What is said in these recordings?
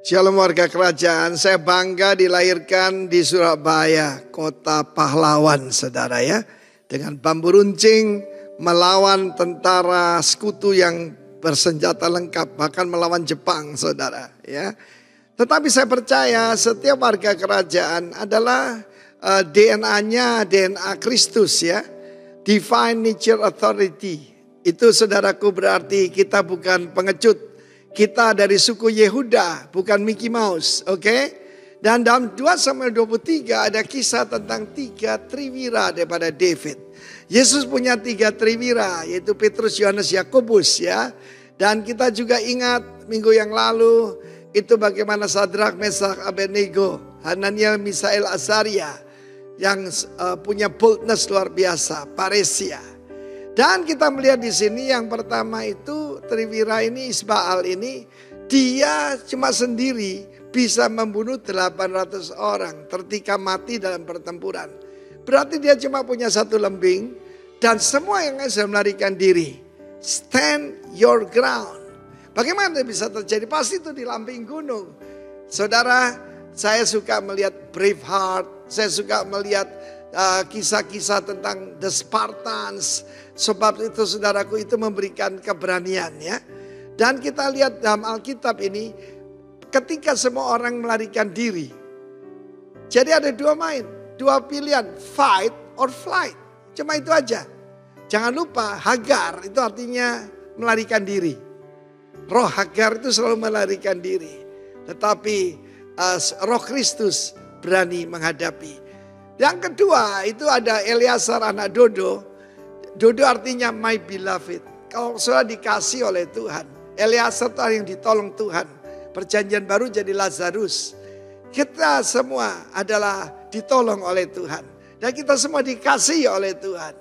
Shalom warga kerajaan, saya bangga dilahirkan di Surabaya, kota pahlawan saudara ya. Dengan bambu runcing melawan tentara sekutu yang bersenjata lengkap, bahkan melawan Jepang saudara ya. Tetapi saya percaya setiap warga kerajaan adalah DNA-nya DNA Kristus ya. Divine Nature Authority. Itu saudaraku berarti kita bukan pengecut. Kita dari suku Yehuda, bukan Mickey Mouse, oke? Dan dalam 2 Samuel 23 ada kisah tentang 3 triwira daripada David. Yesus punya 3 triwira, yaitu Petrus, Yohanes, Yakobus ya. Dan kita juga ingat minggu yang lalu, itu bagaimana Sadrak, Mesak, Abednego, Hananiah, Misael, Azaria, yang punya boldness luar biasa, paresia. Dan kita melihat di sini yang pertama itu triwira ini Isbaal ini dia cuma sendiri bisa membunuh 800 orang ketika mati dalam pertempuran. Berarti dia cuma punya 1 lembing dan semua yang sudah melarikan diri. Stand your ground. Bagaimana bisa terjadi? Pasti itu di lamping gunung. Saudara, saya suka melihat Braveheart, saya suka melihat kisah-kisah tentang The Spartans. Sebab itu saudaraku itu memberikan keberanian ya. Dan kita lihat dalam Alkitab ini ketika semua orang melarikan diri. Jadi ada 2 pilihan, fight or flight. Cuma itu aja. Jangan lupa Hagar itu artinya melarikan diri. Roh Hagar itu selalu melarikan diri. Tetapi Roh Kristus berani menghadapi. Yang kedua itu ada Eleazar anak Dodo. Dodo artinya my beloved. Kalau sudah dikasih oleh Tuhan. Eleazar itu yang ditolong Tuhan. Perjanjian baru jadi Lazarus. Kita semua adalah ditolong oleh Tuhan. Dan kita semua dikasihi oleh Tuhan.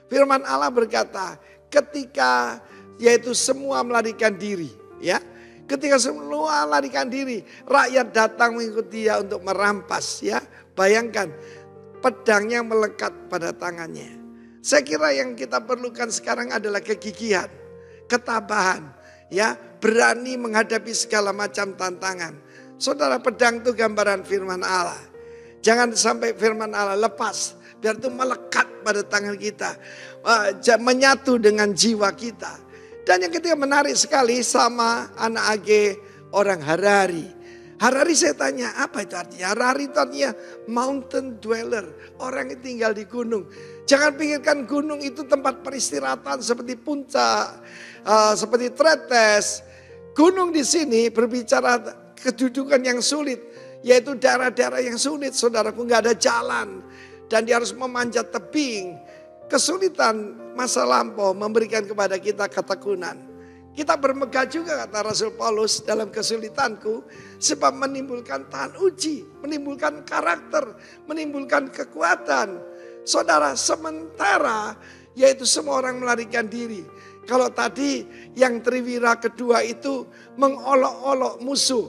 Firman Allah berkata ketika yaitu semua melarikan diri. Ya, ketika semua melarikan diri. Rakyat datang mengikuti dia untuk merampas. Ya, bayangkan. Pedangnya melekat pada tangannya. Saya kira yang kita perlukan sekarang adalah kegigihan, ketabahan, ya, berani menghadapi segala macam tantangan. Saudara, pedang itu gambaran firman Allah. Jangan sampai firman Allah lepas, biar itu melekat pada tangan kita, menyatu dengan jiwa kita. Dan yang ketiga menarik sekali sama anak Age orang Harari. Harari saya tanya apa itu artinya? Harari itu artinya mountain dweller. Orang yang tinggal di gunung. Jangan pikirkan gunung itu tempat peristirahatan seperti puncak. Seperti Tretes. Gunung di sini berbicara kedudukan yang sulit. Yaitu daerah-daerah yang sulit. Saudaraku nggak ada jalan. Dan dia harus memanjat tebing. Kesulitan masa lampau memberikan kepada kita ketekunan. Kita bermegah juga kata Rasul Paulus dalam kesulitanku. Sebab menimbulkan tahan uji. Menimbulkan karakter. Menimbulkan kekuatan. Saudara, sementara yaitu semua orang melarikan diri. Kalau tadi yang triwira kedua itu mengolok-olok musuh.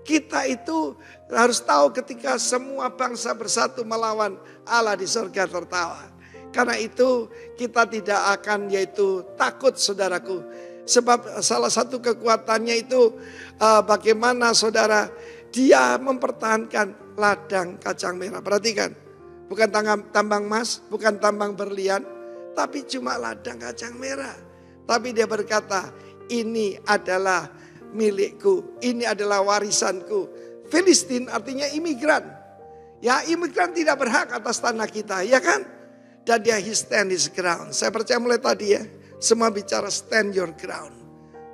Kita itu harus tahu ketika semua bangsa bersatu melawan Allah di surga tertawa. Karena itu kita tidak akan yaitu takut saudaraku. Sebab salah satu kekuatannya itu bagaimana saudara dia mempertahankan ladang kacang merah. Perhatikan, bukan tambang emas, bukan tambang berlian, tapi cuma ladang kacang merah. Tapi dia berkata, ini adalah milikku, ini adalah warisanku. Filistin artinya imigran. Ya, imigran tidak berhak atas tanah kita, ya kan? Dan dia stand his ground. Saya percaya mulai tadi ya. Semua bicara stand your ground.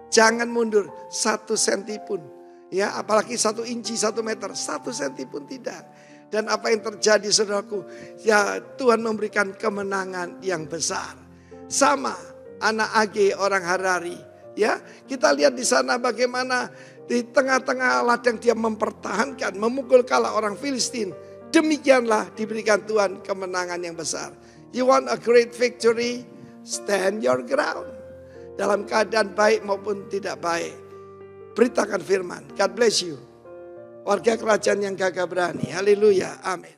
Jangan mundur 1 senti pun. Ya, apalagi 1 inci, 1 meter. 1 senti pun tidak. Dan apa yang terjadi saudaraku. Ya, Tuhan memberikan kemenangan yang besar. Sama anak Age orang Harari. Ya, kita lihat di sana bagaimana di tengah-tengah ladang dia mempertahankan. Memukul kalah orang Filistin. Demikianlah diberikan Tuhan kemenangan yang besar. You want a great victory? Stand your ground. Dalam keadaan baik maupun tidak baik. Beritakan firman. God bless you. Warga kerajaan yang gagah berani. Haleluya. Amin.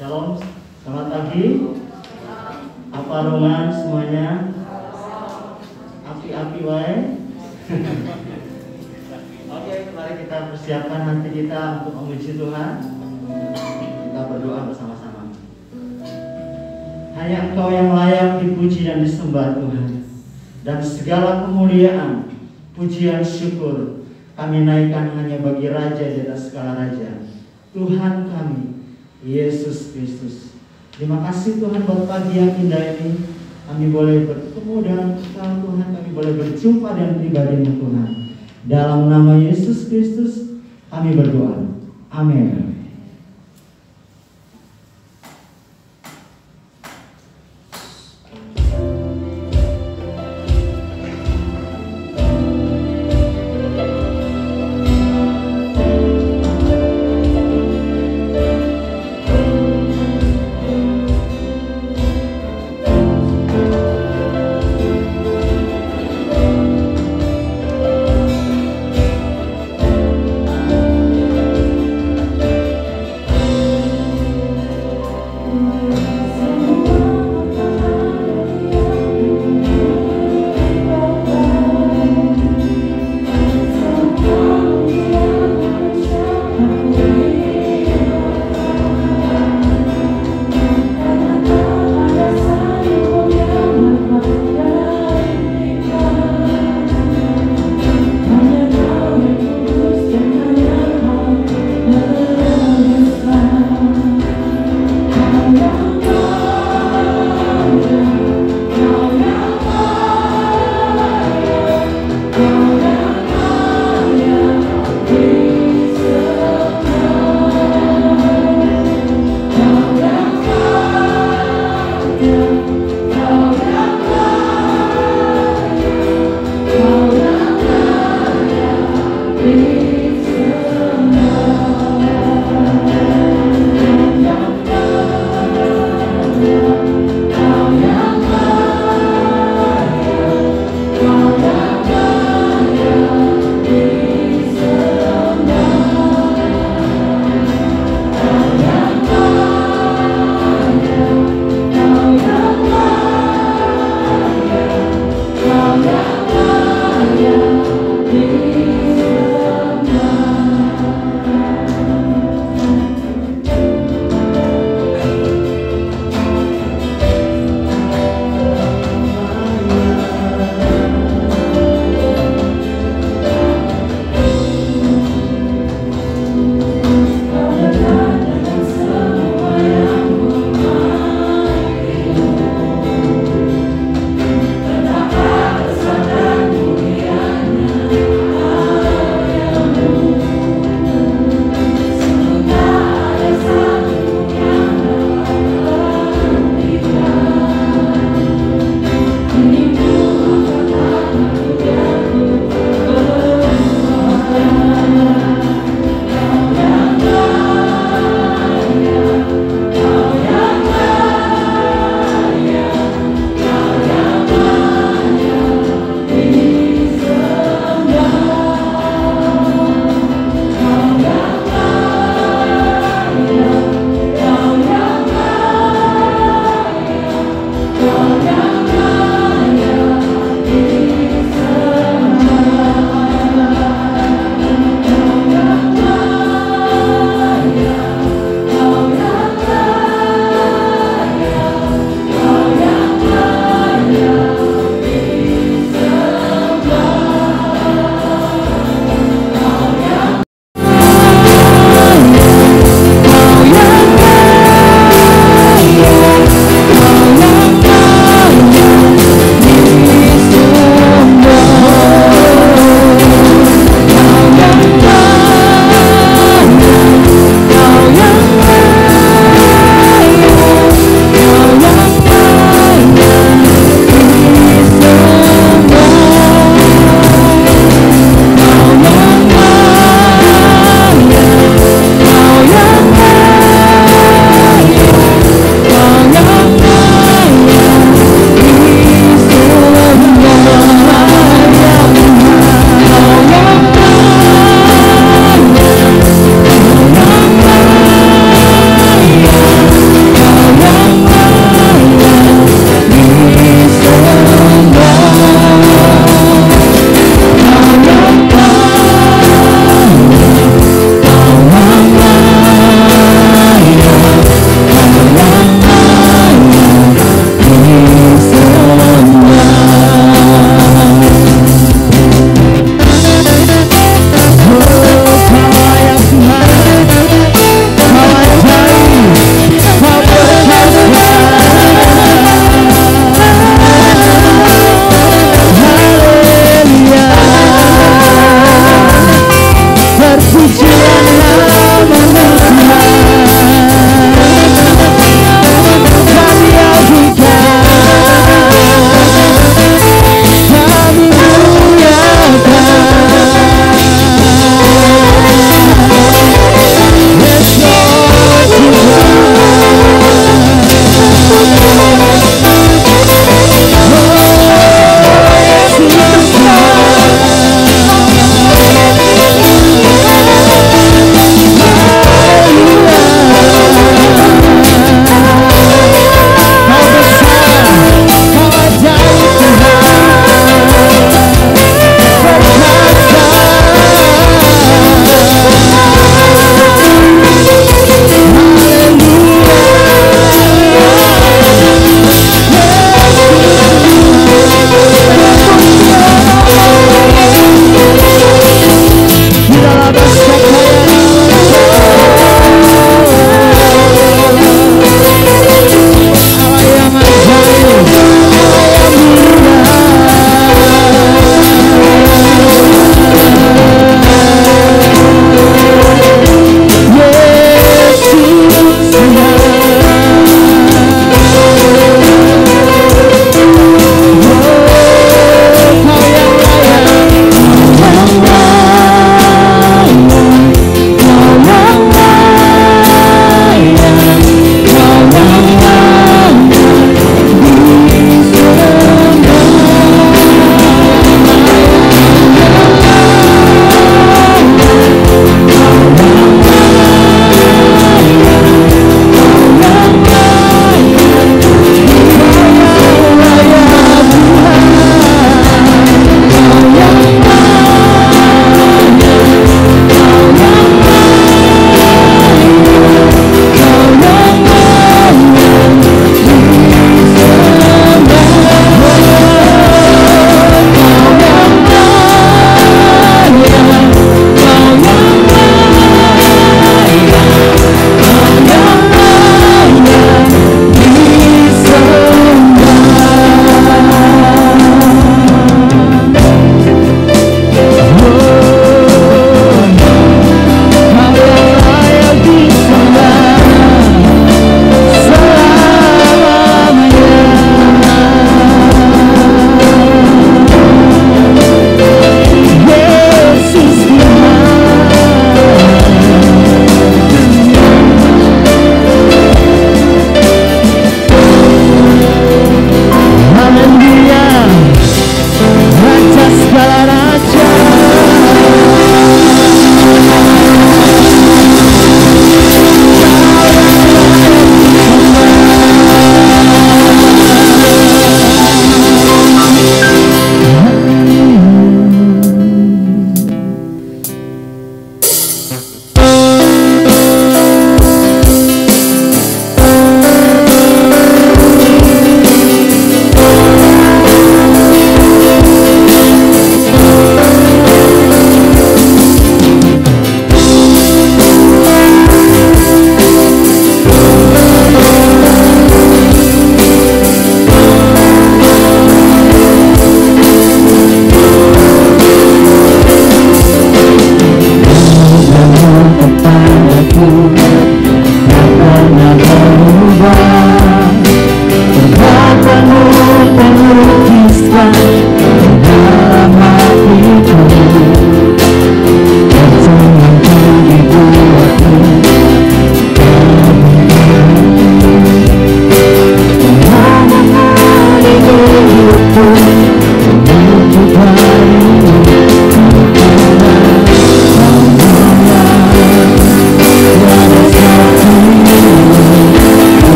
Shalom. Selamat pagi. Apa roman semuanya? api wae. Oke, mari kita persiapkan hati kita untuk memuji Tuhan. Kita berdoa bersama-sama. Hanya Engkau yang layak dipuji dan disembah Tuhan. Dan segala kemuliaan, pujian, syukur kami naikkan hanya bagi Raja di atas segala Raja, Tuhan kami, Yesus Kristus. Terima kasih Tuhan buat pagi yang indah ini. Kami boleh bertemu dengan Engkau Tuhan, kami boleh berjumpa dengan pribadi-Mu Tuhan. Dalam nama Yesus Kristus kami berdoa. Amin.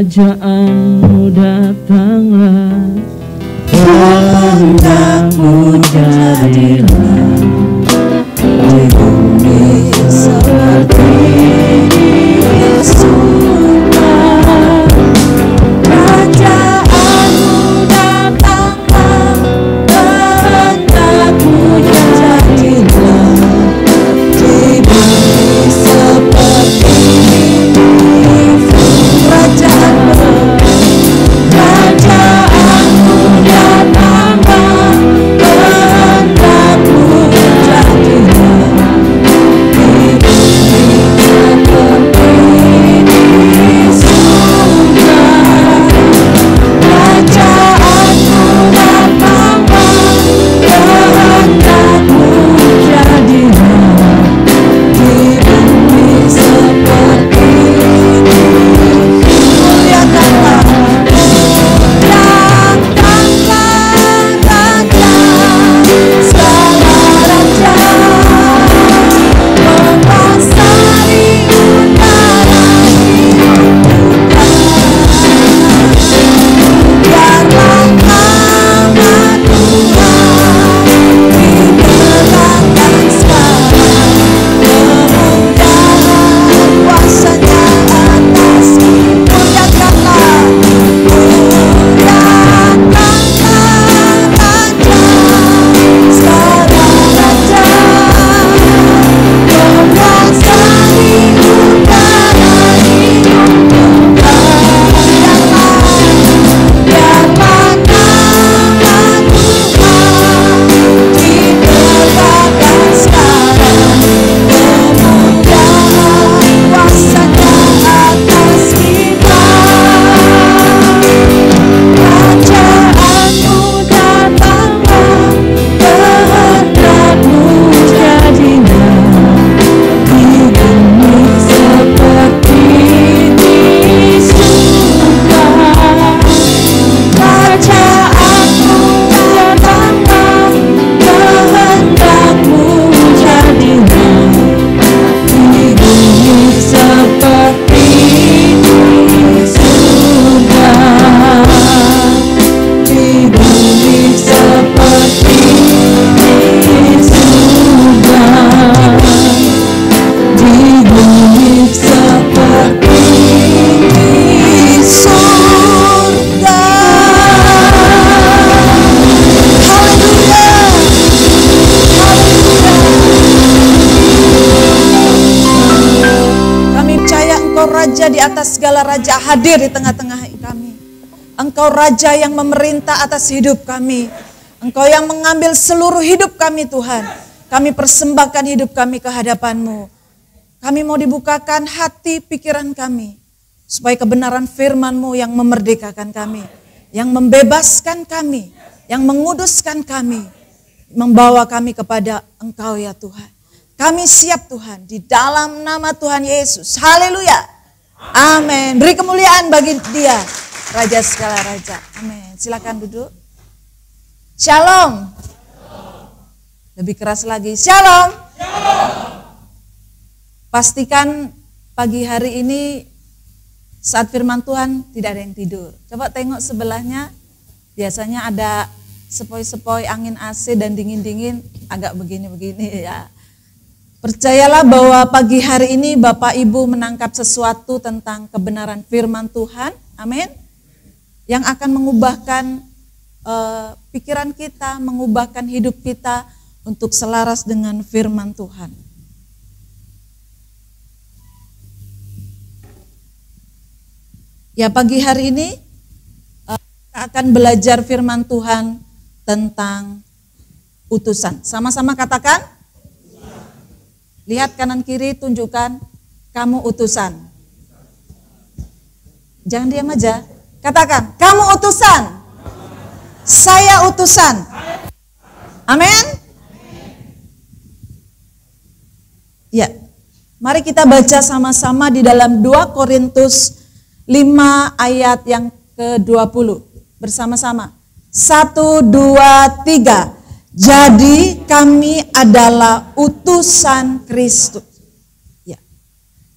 Kerajaanmu datanglah, kehendak-Mu jadilah di bumi seperti di surga. Kerajaanmu datanglah, kehendak-Mu jadilah di bumi seperti di surga. Kerajaanmu datanglah, kehendak-Mu jadilah di Raja di atas segala raja hadir di tengah-tengah kami. Engkau Raja yang memerintah atas hidup kami. Engkau yang mengambil seluruh hidup kami Tuhan. Kami persembahkan hidup kami ke hadapan-Mu. Kami mau dibukakan hati pikiran kami. Supaya kebenaran firman-Mu yang memerdekakan kami. Yang membebaskan kami. Yang menguduskan kami. Membawa kami kepada Engkau ya Tuhan. Kami siap Tuhan di dalam nama Tuhan Yesus. Haleluya. Amin. Beri kemuliaan bagi Dia, Raja segala raja. Amin. Silakan duduk. Shalom. Lebih keras lagi. Shalom. Pastikan pagi hari ini saat firman Tuhan tidak ada yang tidur. Coba tengok sebelahnya. Biasanya ada sepoi-sepoi angin AC dan dingin-dingin agak begini-begini ya. Percayalah bahwa pagi hari ini Bapak Ibu menangkap sesuatu tentang kebenaran firman Tuhan. Amin. Yang akan mengubahkan pikiran kita, mengubahkan hidup kita untuk selaras dengan firman Tuhan. Ya, pagi hari ini kita akan belajar firman Tuhan tentang utusan. Sama-sama katakan. Lihat kanan kiri, tunjukkan kamu utusan. Jangan diam aja. Katakan, kamu utusan. Saya utusan. Amin. Ya. Mari kita baca sama-sama di dalam 2 Korintus 5 ayat yang ke-20. Bersama-sama. 1, 2, 3. Jadi kami adalah utusan Kristus. Ya.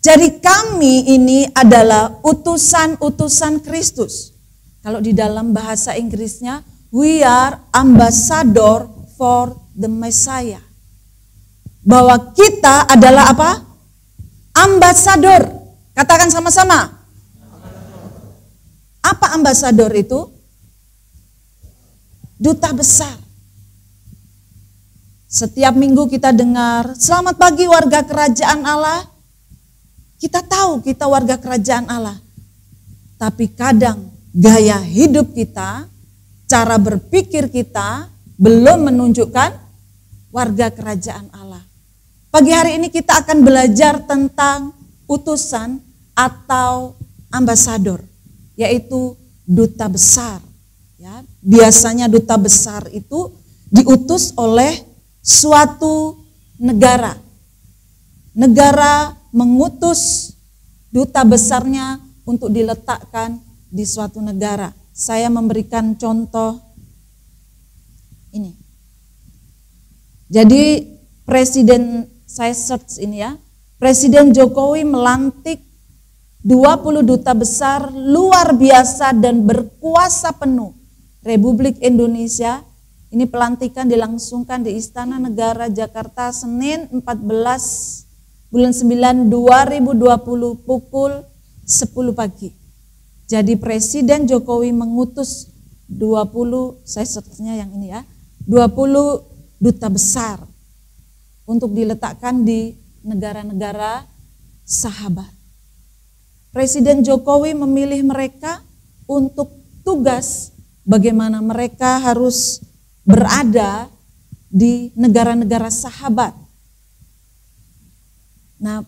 Jadi kami ini adalah utusan-utusan Kristus. Kalau di dalam bahasa Inggrisnya, we are ambassador for the Messiah. Bahwa kita adalah apa? Ambasador. Katakan sama-sama. Apa ambasador itu? Duta besar. Setiap minggu kita dengar, selamat pagi warga kerajaan Allah. Kita tahu kita warga kerajaan Allah. Tapi kadang gaya hidup kita, cara berpikir kita belum menunjukkan warga kerajaan Allah. Pagi hari ini kita akan belajar tentang utusan atau ambasador, yaitu duta besar. Ya, biasanya duta besar itu diutus oleh suatu negara. Negara mengutus duta besarnya untuk diletakkan di suatu negara. Saya memberikan contoh ini. Jadi Presiden, saya search ini ya, Presiden Jokowi melantik 20 duta besar luar biasa dan berkuasa penuh Republik Indonesia. Ini pelantikan dilangsungkan di Istana Negara Jakarta Senin 14 bulan 9 2020 pukul 10 pagi. Jadi Presiden Jokowi mengutus 20, saya searchnya yang ini ya, 20 duta besar untuk diletakkan di negara-negara sahabat. Presiden Jokowi memilih mereka untuk tugas bagaimana mereka harus berada di negara-negara sahabat. Nah,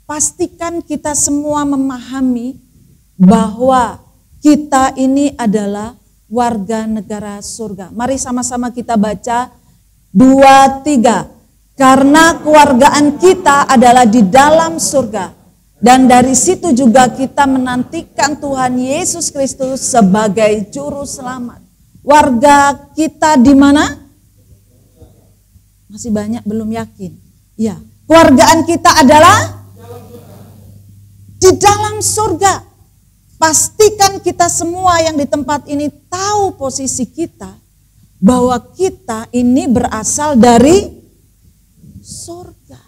pastikan kita semua memahami bahwa kita ini adalah warga negara surga. Mari sama-sama kita baca 2-3. Karena kewargaan kita adalah di dalam surga. Dan dari situ juga kita menantikan Tuhan Yesus Kristus sebagai juru selamat. Warga kita di mana? Masih banyak belum yakin. Ya, kewargaan kita adalah di dalam surga. Pastikan kita semua yang di tempat ini tahu posisi kita, bahwa kita ini berasal dari surga.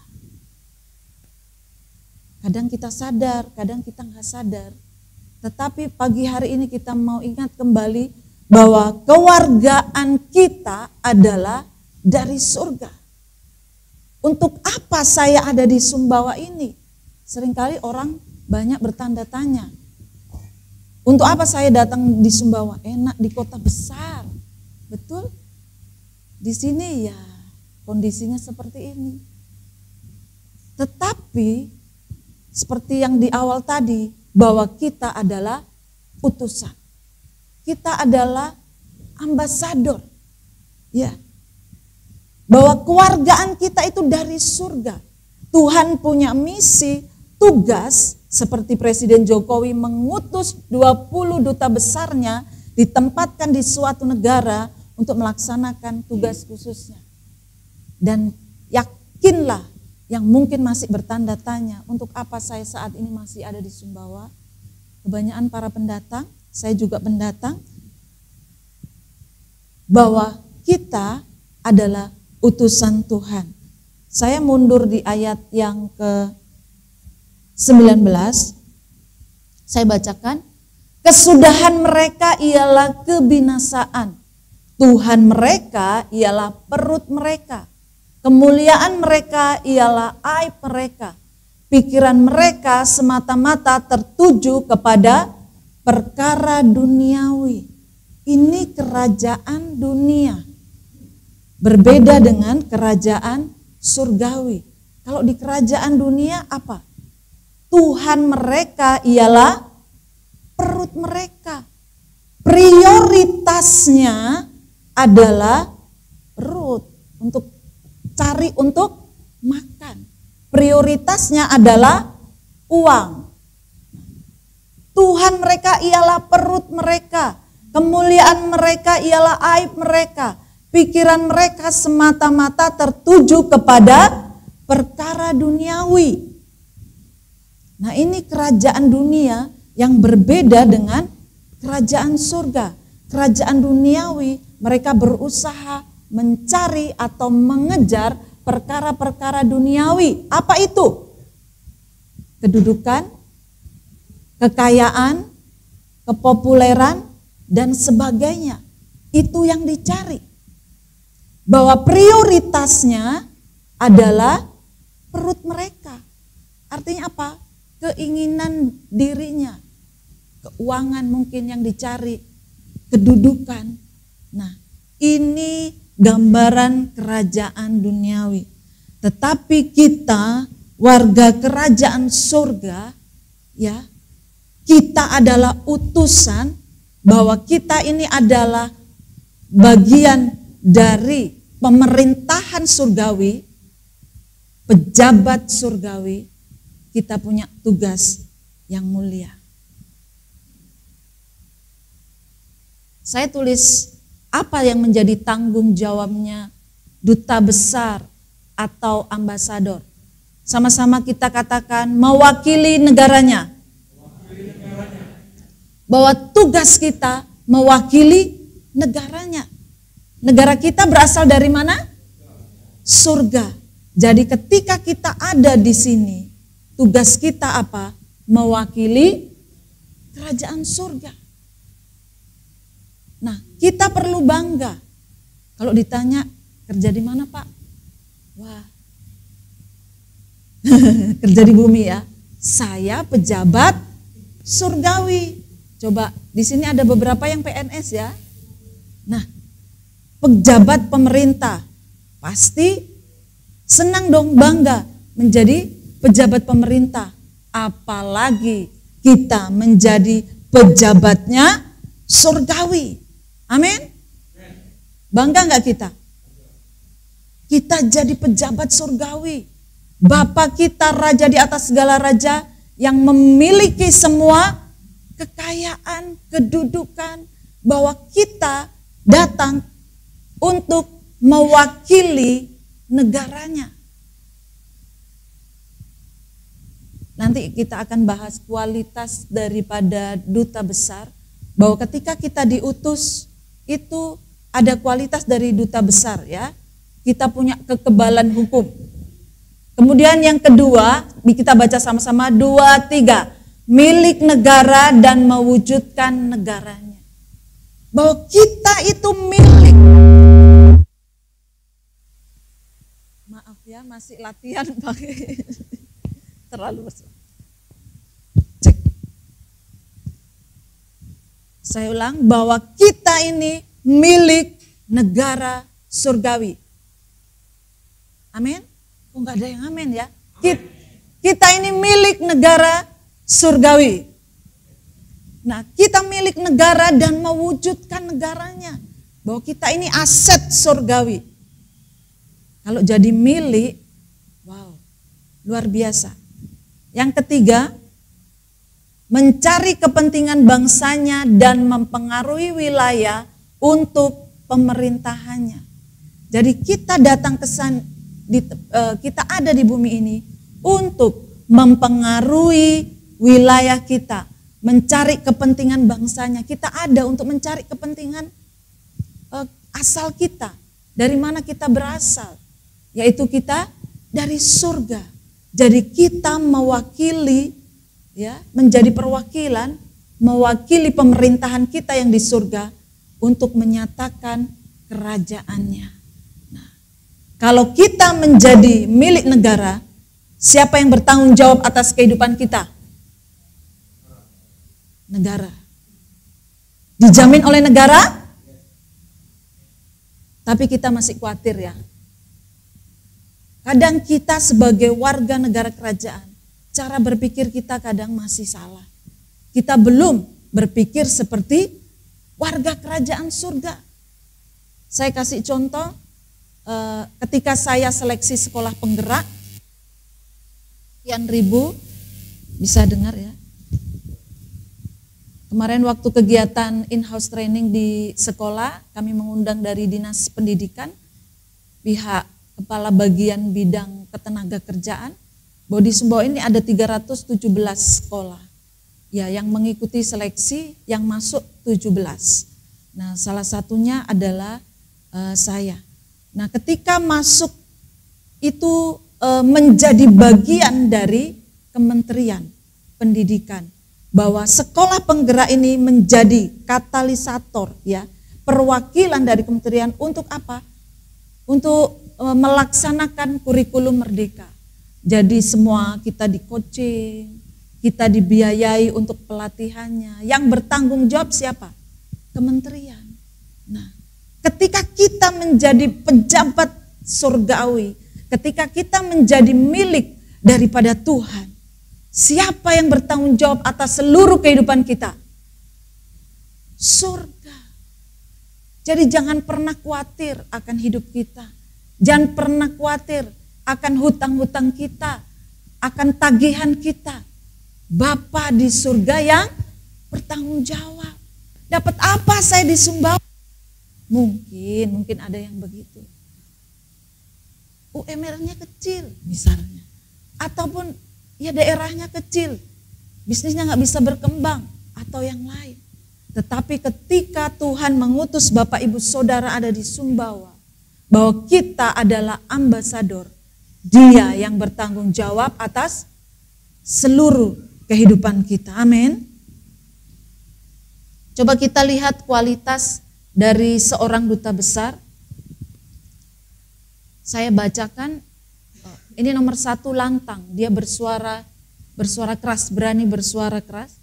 Kadang kita sadar, kadang kita nggak sadar. Tetapi pagi hari ini kita mau ingat kembali bahwa kewargaan kita adalah dari surga. Untuk apa saya ada di Sumbawa ini? Seringkali orang banyak bertanda tanya. Untuk apa saya datang di Sumbawa? Enak di kota besar. Betul? Di sini ya kondisinya seperti ini. Tetapi seperti yang di awal tadi, bahwa kita adalah utusan. Kita adalah ambasador. Ya. Bahwa kewargaan kita itu dari surga. Tuhan punya misi, tugas, seperti Presiden Jokowi mengutus 20 duta besarnya ditempatkan di suatu negara untuk melaksanakan tugas khususnya. Dan yakinlah yang mungkin masih bertanda tanya, untuk apa saya saat ini masih ada di Sumbawa? Kebanyakan para pendatang, saya juga pendatang, bahwa kita adalah utusan Tuhan. Saya mundur di ayat yang ke-19, saya bacakan. Kesudahan mereka ialah kebinasaan, Tuhan mereka ialah perut mereka. Kemuliaan mereka ialah aib mereka. Pikiran mereka semata-mata tertuju kepada perkara duniawi. Ini kerajaan dunia. Berbeda dengan kerajaan surgawi. Kalau di kerajaan dunia apa? Tuhan mereka ialah perut mereka. Prioritasnya adalah perut, untuk cari untuk makan. Prioritasnya adalah uang. Tuhan mereka ialah perut mereka. Kemuliaan mereka ialah aib mereka. Pikiran mereka semata-mata tertuju kepada perkara duniawi. Nah, ini kerajaan dunia yang berbeda dengan kerajaan surga. Kerajaan duniawi, mereka berusaha mencari atau mengejar perkara-perkara duniawi. Apa itu? Kedudukan, kekayaan, kepopuleran, dan sebagainya. Itu yang dicari. Bahwa prioritasnya adalah perut mereka. Artinya apa? Keinginan dirinya. Keuangan mungkin yang dicari. Kedudukan. Nah, ini gambaran kerajaan duniawi. Tetapi kita warga kerajaan surga, ya, kita adalah utusan, bahwa kita ini adalah bagian dari pemerintahan surgawi, pejabat surgawi. Kita punya tugas yang mulia. Saya tulis apa yang menjadi tanggung jawabnya duta besar atau ambasador. Sama-sama kita katakan mewakili negaranya. Bahwa tugas kita mewakili negaranya. Negara kita berasal dari mana? Surga. Jadi ketika kita ada di sini, tugas kita apa? Mewakili kerajaan surga. Nah, kita perlu bangga. Kalau ditanya, kerja di mana Pak? Wah, kerja di bumi ya. Saya pejabat surgawi. Coba, di sini ada beberapa yang PNS ya. Nah, pejabat pemerintah pasti senang dong, bangga menjadi pejabat pemerintah. Apalagi kita menjadi pejabatnya surgawi. Amin. Bangga nggak kita? Kita jadi pejabat surgawi. Bapa kita raja di atas segala raja yang memiliki semua kekayaan, kedudukan, bahwa kita datang untuk mewakili negaranya. Nanti kita akan bahas kualitas daripada duta besar, bahwa ketika kita diutus itu ada kualitas dari duta besar ya. Kita punya kekebalan hukum. Kemudian yang kedua, kita baca sama-sama 2, 3. Milik negara dan mewujudkan negaranya. Bahwa kita itu milik. Maaf ya, masih latihan pakai terlalu besar. Cek. Saya ulang, bahwa kita ini milik negara surgawi. Amin? Oh, enggak ada yang amin ya. Kita ini milik negara surgawi. Nah, kita milik negara dan mewujudkan negaranya. Bahwa kita ini aset surgawi. Kalau jadi milik, wow, luar biasa. Yang ketiga, mencari kepentingan bangsanya dan mempengaruhi wilayah untuk pemerintahannya. Jadi kita datang ke sana, kita ada di bumi ini untuk mempengaruhi wilayah kita, mencari kepentingan bangsanya. Kita ada untuk mencari kepentingan asal kita, dari mana kita berasal, yaitu kita dari surga. Jadi kita mewakili, ya, menjadi perwakilan, mewakili pemerintahan kita yang di surga untuk menyatakan kerajaannya. Nah, kalau kita menjadi milik negara, siapa yang bertanggung jawab atas kehidupan kita? Negara. Dijamin oleh negara? Tapi kita masih khawatir ya. Kadang kita sebagai warga negara kerajaan, cara berpikir kita kadang masih salah. Kita belum berpikir seperti warga kerajaan surga. Saya kasih contoh, ketika saya seleksi sekolah penggerak, sekian ribu, bisa dengar ya. Kemarin waktu kegiatan in-house training di sekolah, kami mengundang dari Dinas Pendidikan, pihak Kepala Bagian Bidang Ketenaga Kerjaan, bahwa di Sumbawa ini ada 317 sekolah ya yang mengikuti seleksi, yang masuk 17. Nah, salah satunya adalah saya. Nah, ketika masuk itu menjadi bagian dari Kementerian Pendidikan, bahwa sekolah penggerak ini menjadi katalisator ya, perwakilan dari kementerian untuk apa? Untuk melaksanakan kurikulum merdeka. Jadi semua kita di coaching, kita dibiayai untuk pelatihannya. Yang bertanggung jawab siapa? Kementerian. Nah, ketika kita menjadi pejabat surgawi, ketika kita menjadi milik daripada Tuhan, siapa yang bertanggung jawab atas seluruh kehidupan kita? Surga. Jadi jangan pernah khawatir akan hidup kita. Jangan pernah khawatir akan hutang-hutang kita, akan tagihan kita. Bapa di surga yang bertanggung jawab. Dapat apa saya di Sumbawa? Mungkin ada yang begitu. UMR-nya kecil misalnya. Ataupun ya daerahnya kecil, bisnisnya nggak bisa berkembang atau yang lain. Tetapi ketika Tuhan mengutus Bapak Ibu Saudara ada di Sumbawa, bahwa kita adalah ambasador, Dia yang bertanggung jawab atas seluruh kehidupan kita. Amin. Coba kita lihat kualitas dari seorang duta besar. Saya bacakan, ini nomor 1 lantang, dia bersuara keras, berani bersuara keras.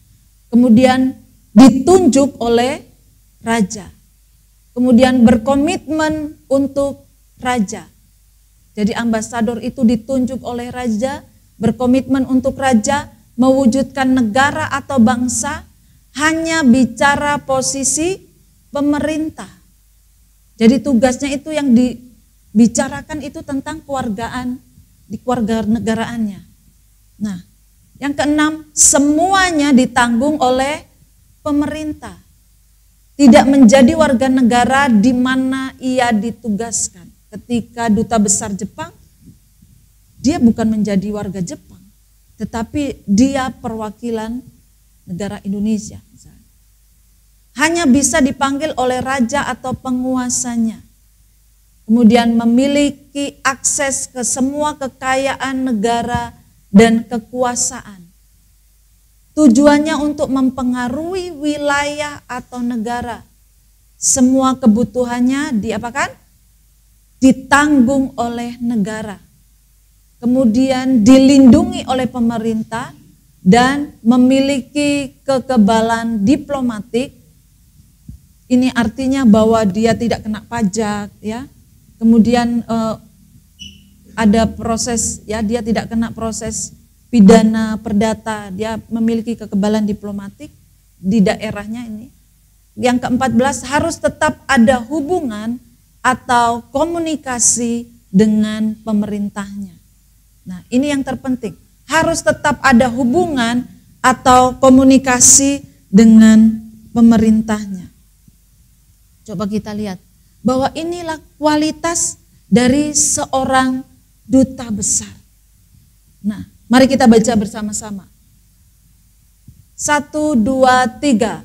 Kemudian ditunjuk oleh raja. Kemudian berkomitmen untuk raja. Jadi ambasador itu ditunjuk oleh raja, berkomitmen untuk raja, mewujudkan negara atau bangsa, hanya bicara posisi pemerintah. Jadi tugasnya itu yang dibicarakan itu tentang kewargaan, di keluarga negaraannya. Nah, yang keenam, semuanya ditanggung oleh pemerintah. Tidak menjadi warga negara di mana ia ditugaskan. Ketika duta besar Jepang, dia bukan menjadi warga Jepang, tetapi dia perwakilan negara Indonesia. Misalnya. Hanya bisa dipanggil oleh raja atau penguasanya. Kemudian memiliki akses ke semua kekayaan negara dan kekuasaan. Tujuannya untuk mempengaruhi wilayah atau negara. Semua kebutuhannya diapakan? Ditanggung oleh negara. Kemudian dilindungi oleh pemerintah dan memiliki kekebalan diplomatik. Ini artinya bahwa dia tidak kena pajak, ya. Kemudian ada proses, ya, dia tidak kena proses pidana perdata, dia memiliki kekebalan diplomatik di daerahnya ini. Yang ke-14, harus tetap ada hubungan atau komunikasi dengan pemerintahnya. Nah, ini yang terpenting. Harus tetap ada hubungan atau komunikasi dengan pemerintahnya. Coba kita lihat bahwa inilah kualitas dari seorang duta besar. Nah, mari kita baca bersama-sama. 1, 2, 3.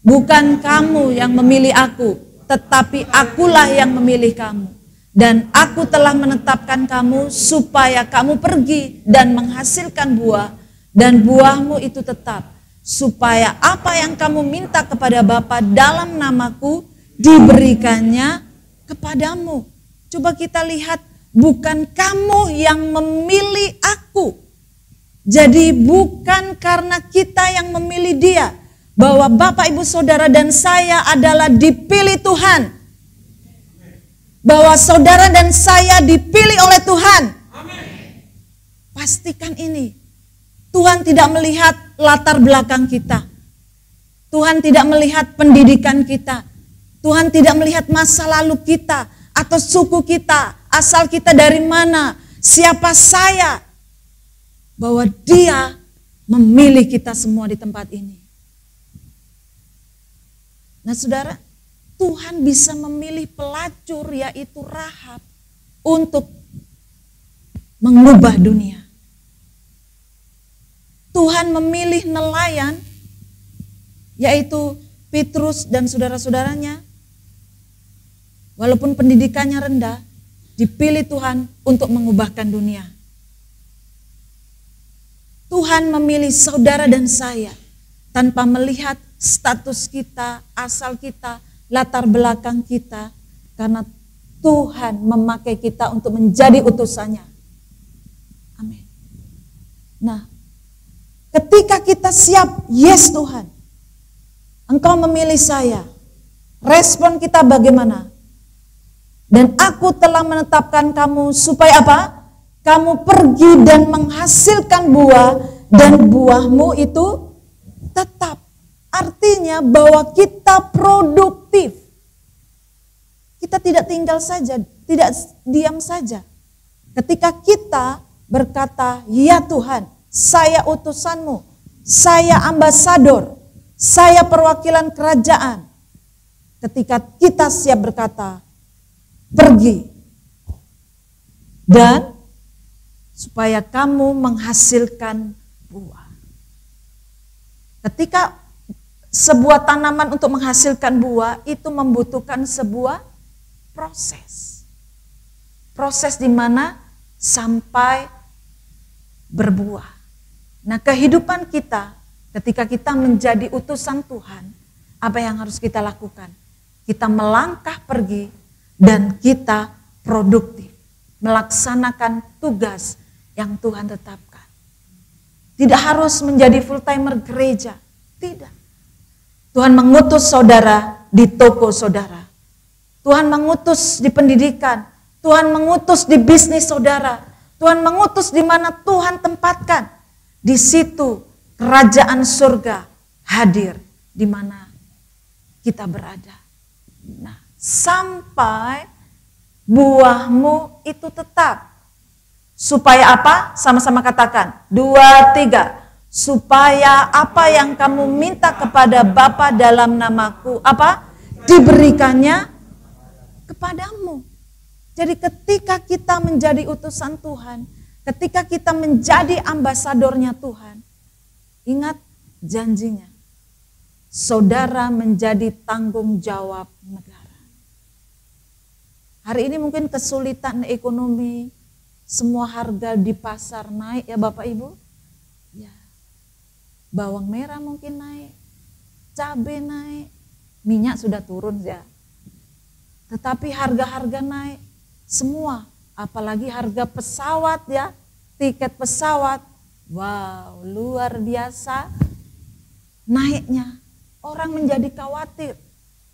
Bukan kamu yang memilih aku, tetapi akulah yang memilih kamu. Dan aku telah menetapkan kamu supaya kamu pergi dan menghasilkan buah, dan buahmu itu tetap. Supaya apa yang kamu minta kepada Bapa dalam namaku diberikannya kepadamu. Coba kita lihat, bukan kamu yang memilih aku. Jadi bukan karena kita yang memilih dia. Bahwa Bapak, Ibu, Saudara dan saya adalah dipilih Tuhan. Bahwa saudara dan saya dipilih oleh Tuhan. Pastikan ini. Tuhan tidak melihat latar belakang kita. Tuhan tidak melihat pendidikan kita. Tuhan tidak melihat masa lalu kita atau suku kita, asal kita dari mana, siapa saya. Bahwa Dia memilih kita semua di tempat ini. Nah, saudara, Tuhan bisa memilih pelacur yaitu Rahab untuk mengubah dunia. Tuhan memilih nelayan, yaitu Petrus dan saudara-saudaranya, walaupun pendidikannya rendah, dipilih Tuhan untuk mengubahkan dunia. Tuhan memilih saudara dan saya tanpa melihat status kita, asal kita, latar belakang kita, karena Tuhan memakai kita untuk menjadi utusannya. Amin. Nah, ketika kita siap, yes Tuhan, Engkau memilih saya. Respon kita bagaimana? Dan aku telah menetapkan kamu supaya apa? Kamu pergi dan menghasilkan buah, dan buahmu itu tetap. Artinya bahwa kita produktif. Kita tidak tinggal saja, tidak diam saja. Ketika kita berkata, ya Tuhan, saya utusanmu, saya ambasador, saya perwakilan kerajaan. Ketika kita siap berkata, pergi, dan supaya kamu menghasilkan buah. Ketika sebuah tanaman untuk menghasilkan buah itu membutuhkan sebuah proses. Proses di mana sampai berbuah. Nah, kehidupan kita ketika kita menjadi utusan Tuhan, apa yang harus kita lakukan? Kita melangkah pergi dan kita produktif, melaksanakan tugas yang Tuhan tetapkan. Tidak harus menjadi full timer gereja, tidak. Tuhan mengutus saudara di toko saudara. Tuhan mengutus di pendidikan, Tuhan mengutus di bisnis saudara. Tuhan mengutus di mana Tuhan tempatkan. Di situ kerajaan surga hadir di mana kita berada. Nah, sampai buahmu itu tetap. Supaya apa? Sama-sama katakan. 2, 3. Supaya apa yang kamu minta kepada Bapa dalam namaku, apa? Diberikannya kepadamu. Jadi ketika kita menjadi utusan Tuhan, ketika kita menjadi ambasadornya Tuhan, ingat janjinya. Saudara menjadi tanggung jawab negara. Hari ini mungkin kesulitan ekonomi, semua harga di pasar naik ya Bapak Ibu. Ya. Bawang merah mungkin naik, cabai naik, minyak sudah turun ya. Tetapi harga-harga naik semua, apalagi harga pesawat ya, tiket pesawat. Wow, luar biasa naiknya. Orang menjadi khawatir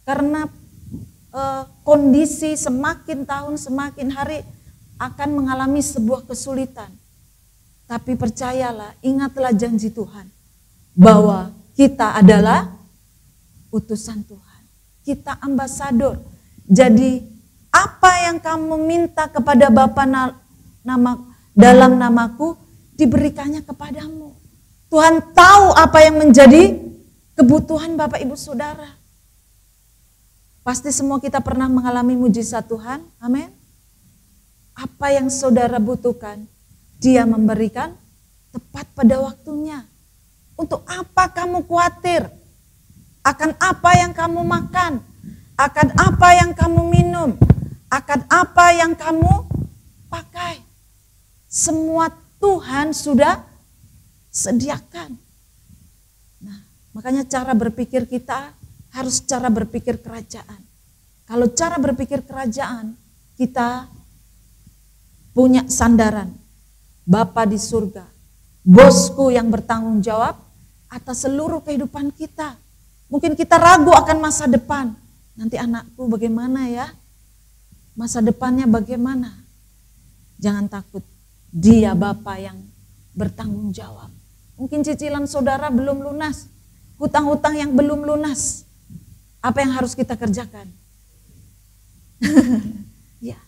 karena kondisi semakin tahun semakin hari akan mengalami sebuah kesulitan. Tapi percayalah, ingatlah janji Tuhan bahwa kita adalah utusan Tuhan. Kita ambasador. Jadi apa yang kamu minta kepada Bapa dalam namaku diberikannya kepadamu. Tuhan tahu apa yang menjadi kebutuhan Bapak Ibu Saudara. Pasti semua kita pernah mengalami mujizat Tuhan. Amin. Apa yang saudara butuhkan, Dia memberikan tepat pada waktunya. Untuk apa kamu khawatir? Akan apa yang kamu makan? Akan apa yang kamu minum? Akan apa yang kamu pakai? Semua Tuhan sudah sediakan. Nah, makanya cara berpikir kita harus cara berpikir kerajaan. Kalau cara berpikir kerajaan, kita punya sandaran. Bapa di surga, bosku yang bertanggung jawab atas seluruh kehidupan kita. Mungkin kita ragu akan masa depan. Nanti anakku bagaimana ya? Masa depannya bagaimana? Jangan takut, Dia Bapa yang bertanggung jawab. Mungkin cicilan saudara belum lunas, hutang-hutang yang belum lunas. Apa yang harus kita kerjakan? Ya,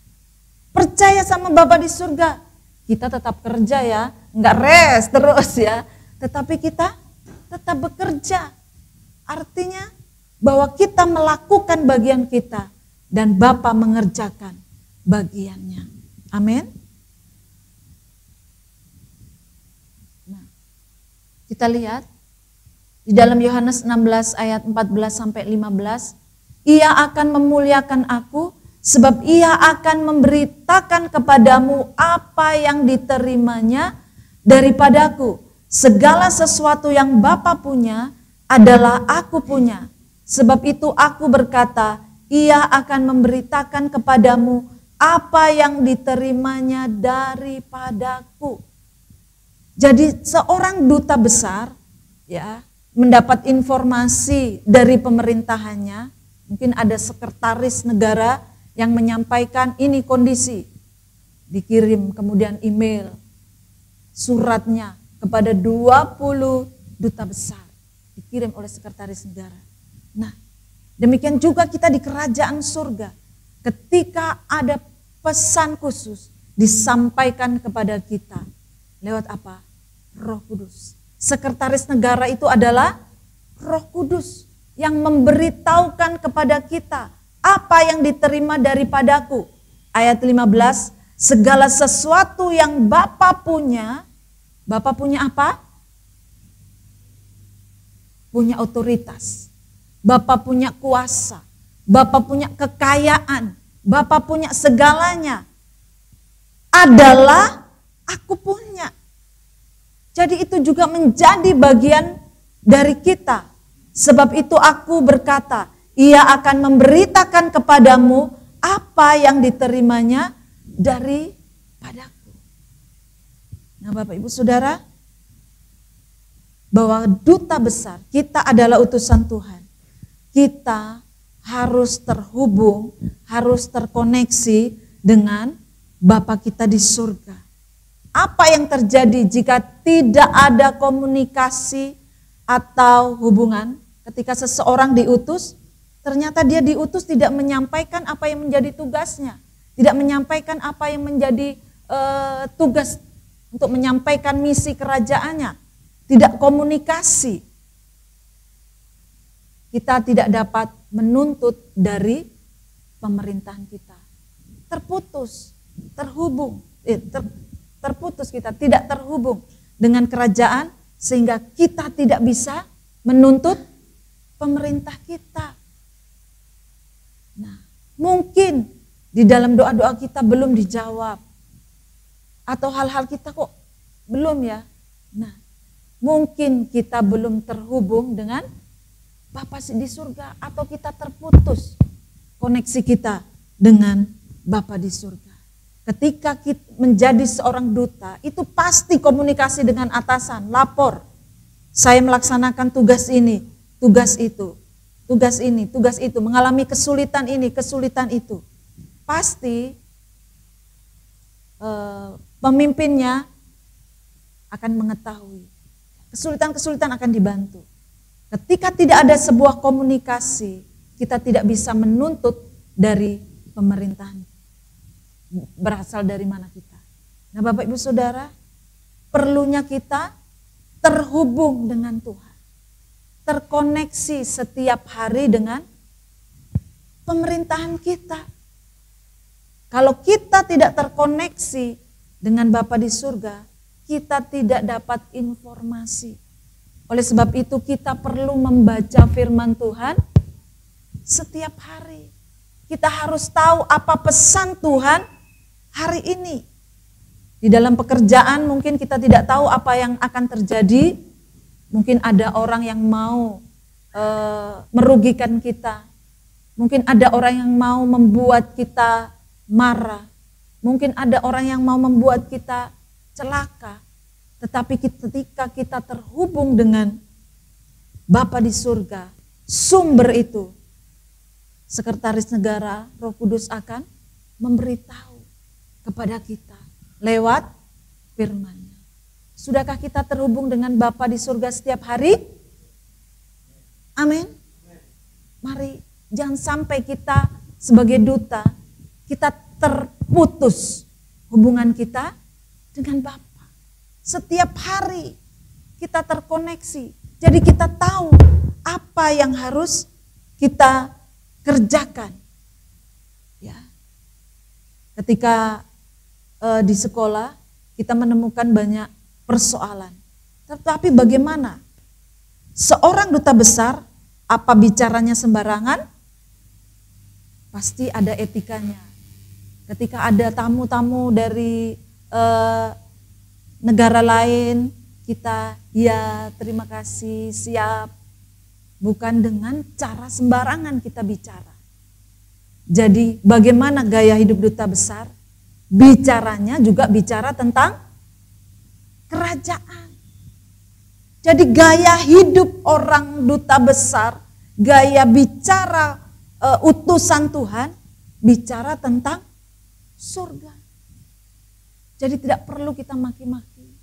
percaya sama Bapa di surga. Kita tetap kerja ya, enggak rest terus ya. Tetapi kita tetap bekerja. Artinya bahwa kita melakukan bagian kita dan Bapa mengerjakan bagiannya. Amin. Nah, Kita lihat di dalam Yohanes 16 ayat 14 sampai 15, ia akan memuliakan aku sebab ia akan memberitakan kepadamu apa yang diterimanya daripadaku. Segala sesuatu yang Bapa punya adalah aku punya. Sebab itu aku berkata, ia akan memberitakan kepadamu apa yang diterimanya daripadaku. Jadi seorang duta besar ya mendapat informasi dari pemerintahannya, mungkin ada sekretaris negara yang menyampaikan ini kondisi, dikirim kemudian email, suratnya kepada 20 duta besar, dikirim oleh sekretaris negara. Nah, demikian juga kita di kerajaan surga, ketika ada pesan khusus disampaikan kepada kita, lewat apa? Roh Kudus. Sekretaris negara itu adalah Roh Kudus yang memberitahukan kepada kita apa yang diterima daripadaku. Ayat 15, segala sesuatu yang Bapa punya apa? Punya otoritas. Bapa punya kuasa. Bapa punya kekayaan. Bapa punya segalanya. Adalah aku punya. Jadi itu juga menjadi bagian dari kita. Sebab itu aku berkata, ia akan memberitakan kepadamu apa yang diterimanya daripadaku. Nah Bapak Ibu Saudara, bahwa duta besar, kita adalah utusan Tuhan. Kita harus terhubung, harus terkoneksi dengan Bapa kita di surga. Apa yang terjadi jika tidak ada komunikasi atau hubungan ketika seseorang diutus? Ternyata dia diutus tidak menyampaikan apa yang menjadi tugasnya. Tidak menyampaikan apa yang menjadi tugas untuk menyampaikan misi kerajaannya. Tidak komunikasi. Kita tidak dapat menuntut dari pemerintahan kita. Terputus, terputus kita, tidak terhubung dengan kerajaan sehingga kita tidak bisa menuntut pemerintah kita. Nah, mungkin di dalam doa-doa kita belum dijawab. Atau hal-hal kita kok belum ya. Nah, mungkin kita belum terhubung dengan Bapa di surga atau kita terputus koneksi kita dengan Bapa di surga. Ketika kita menjadi seorang duta, itu pasti komunikasi dengan atasan, lapor. Saya melaksanakan tugas ini, tugas itu, tugas ini, tugas itu, mengalami kesulitan ini, kesulitan itu. Pasti pemimpinnya akan mengetahui. Kesulitan-kesulitan akan dibantu. Ketika tidak ada sebuah komunikasi, kita tidak bisa menuntut dari pemerintahan. Berasal dari mana kita. Nah Bapak Ibu Saudara, perlunya kita terhubung dengan Tuhan. Terkoneksi setiap hari dengan pemerintahan kita. Kalau kita tidak terkoneksi dengan Bapa di surga, kita tidak dapat informasi. Oleh sebab itu kita perlu membaca firman Tuhan setiap hari. Kita harus tahu apa pesan Tuhan hari ini. Di dalam pekerjaan mungkin kita tidak tahu apa yang akan terjadi. Mungkin ada orang yang mau merugikan kita. Mungkin ada orang yang mau membuat kita marah. Mungkin ada orang yang mau membuat kita celaka. Tetapi ketika kita terhubung dengan Bapa di surga, sumber itu, sekretaris negara, Roh Kudus akan memberitahu kepada kita lewat firman-Nya. Sudahkah kita terhubung dengan Bapa di surga setiap hari? Amin. Mari jangan sampai kita sebagai duta, kita terputus hubungan kita dengan Bapa. Setiap hari kita terkoneksi. Jadi kita tahu apa yang harus kita kerjakan. Ya. Ketika di sekolah kita menemukan banyak persoalan. Tetapi bagaimana? Seorang duta besar, apa bicaranya sembarangan? Pasti ada etikanya. Ketika ada tamu-tamu dari negara lain, kita ya terima kasih, siap. Bukan dengan cara sembarangan kita bicara. Jadi bagaimana gaya hidup duta besar? Bicaranya juga bicara tentang kerajaan. Jadi gaya hidup orang duta besar, gaya bicara utusan Tuhan, bicara tentang surga. Jadi tidak perlu kita maki-maki.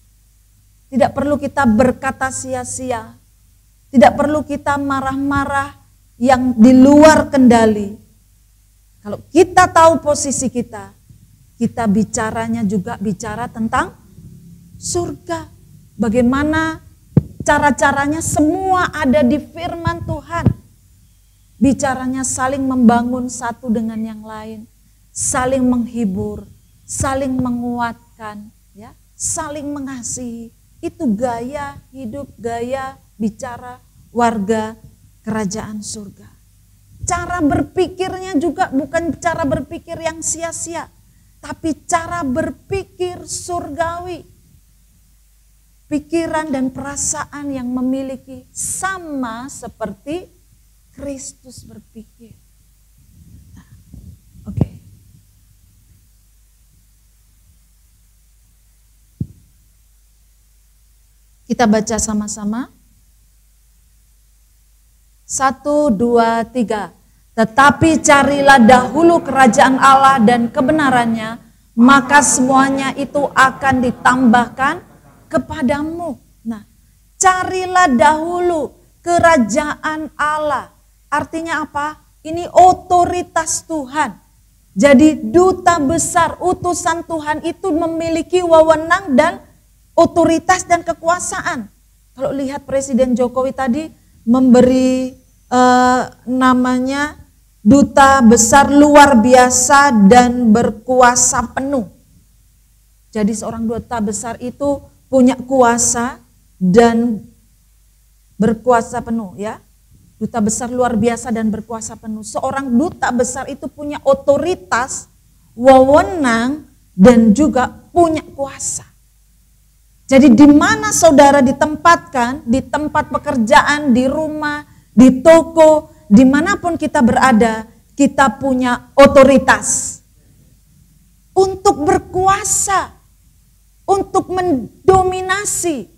Tidak perlu kita berkata sia-sia. Tidak perlu kita marah-marah yang di luar kendali. Kalau kita tahu posisi kita bicaranya juga bicara tentang surga. Bagaimana cara-caranya semua ada di firman Tuhan. Bicaranya saling membangun satu dengan yang lain. Saling menghibur, saling menguatkan, ya, saling mengasihi. Itu gaya hidup, gaya bicara warga kerajaan surga. Cara berpikirnya juga bukan cara berpikir yang sia-sia, tapi cara berpikir surgawi. Pikiran dan perasaan yang memiliki sama seperti Kristus berpikir. Nah, oke. Kita baca sama-sama. 1, 2, 3. Tetapi carilah dahulu kerajaan Allah dan kebenarannya, maka semuanya itu akan ditambahkan kepadamu. Nah, carilah dahulu kerajaan Allah. Artinya apa? Ini otoritas Tuhan. Jadi duta besar, utusan Tuhan itu memiliki wewenang dan otoritas dan kekuasaan. Kalau lihat Presiden Jokowi tadi memberi namanya duta besar luar biasa dan berkuasa penuh. Jadi seorang duta besar itu punya kuasa dan berkuasa penuh, ya. Duta besar luar biasa dan berkuasa penuh. Seorang duta besar itu punya otoritas, wewenang, dan juga punya kuasa. Jadi di mana saudara ditempatkan, di tempat pekerjaan, di rumah, di toko, dimanapun kita berada, kita punya otoritas untuk berkuasa, untuk mendominasi.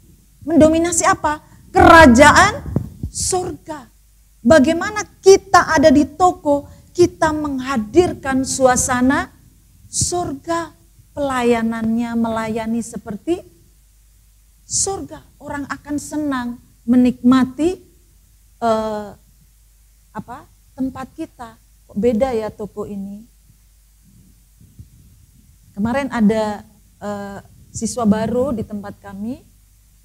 Mendominasi apa? Kerajaan surga. Bagaimana kita ada di toko, kita menghadirkan suasana surga. Pelayanannya melayani seperti surga. Orang akan senang menikmati tempat kita. Kok beda ya toko ini? Kemarin ada siswa baru di tempat kami.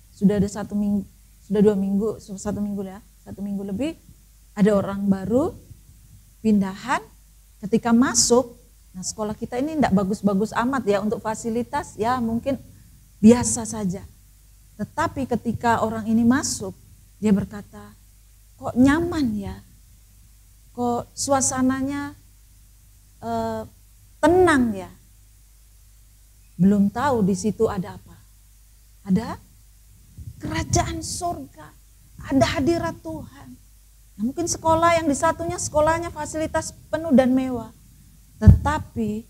Sudah ada 1 minggu, sudah 2 minggu, 1 minggu ya, 1 minggu lebih. Ada orang baru pindahan. Ketika masuk, nah sekolah kita ini tidak bagus-bagus amat ya untuk fasilitas, ya mungkin biasa saja. Tetapi ketika orang ini masuk, dia berkata, kok nyaman ya, kok suasananya tenang ya. Belum tahu di situ ada apa. Ada kerajaan surga, ada hadirat Tuhan. Nah, mungkin sekolah yang di satunya sekolahnya fasilitas penuh dan mewah. Tetapi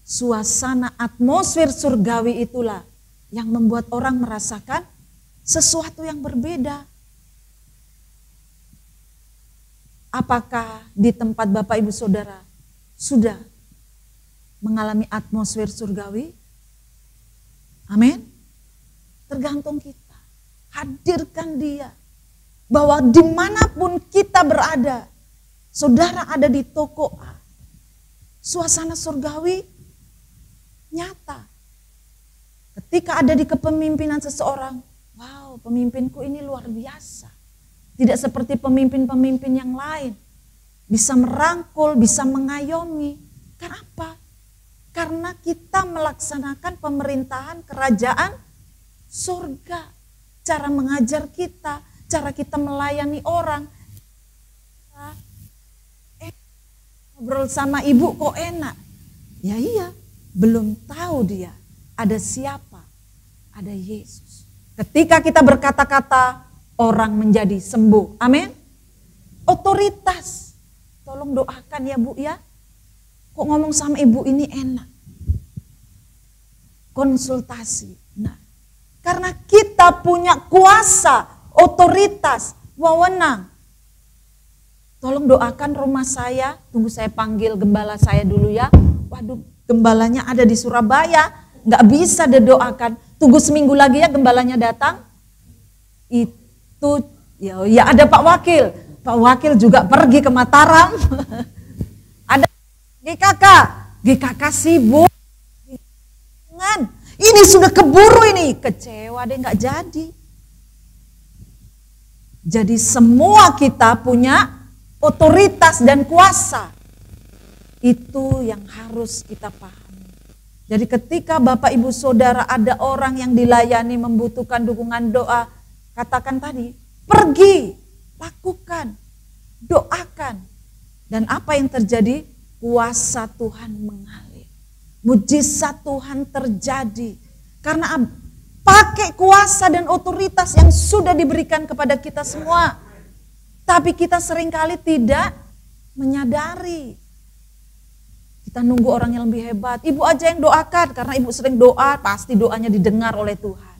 suasana atmosfer surgawi itulah yang membuat orang merasakan sesuatu yang berbeda. Apakah di tempat Bapak Ibu Saudara sudah mengalami atmosfer surgawi? Amin. Tergantung kita. Hadirkan dia. Bahwa dimanapun kita berada, saudara ada di toko A, suasana surgawi nyata. Ketika ada di kepemimpinan seseorang, wow, pemimpinku ini luar biasa. Tidak seperti pemimpin-pemimpin yang lain. Bisa merangkul, bisa mengayomi. Kenapa? Karena kita melaksanakan pemerintahan kerajaan surga. cara mengajar kita, cara kita melayani orang. Ngobrol sama ibu kok enak. Ya iya, belum tahu dia ada siapa, ada Yesus. Ketika kita berkata-kata, orang menjadi sembuh. Amin. Otoritas. Tolong doakan ya Bu ya. Kok ngomong sama ibu ini enak. Konsultasi. Nah, karena kita punya kuasa, otoritas, wewenang. Tolong doakan rumah saya. Tunggu saya panggil gembala saya dulu ya. Waduh, gembalanya ada di Surabaya. Nggak bisa didoakan. Tunggu seminggu lagi ya gembalanya datang. Itu ya ada Pak Wakil. Pak Wakil juga pergi ke Mataram. Ada GKK sibuk. Ini sudah keburu ini. Kecewa deh nggak jadi. Jadi semua kita punya otoritas dan kuasa. Itu yang harus kita pahami. Jadi ketika Bapak Ibu Saudara ada orang yang dilayani membutuhkan dukungan doa, katakan tadi, pergi, lakukan, doakan. Dan apa yang terjadi? Kuasa Tuhan mengalir. Mujizat Tuhan terjadi. Karena pakai kuasa dan otoritas yang sudah diberikan kepada kita semua. Tapi kita seringkali tidak menyadari. Kita nunggu orang yang lebih hebat. Ibu aja yang doakan, karena ibu sering doa, pasti doanya didengar oleh Tuhan.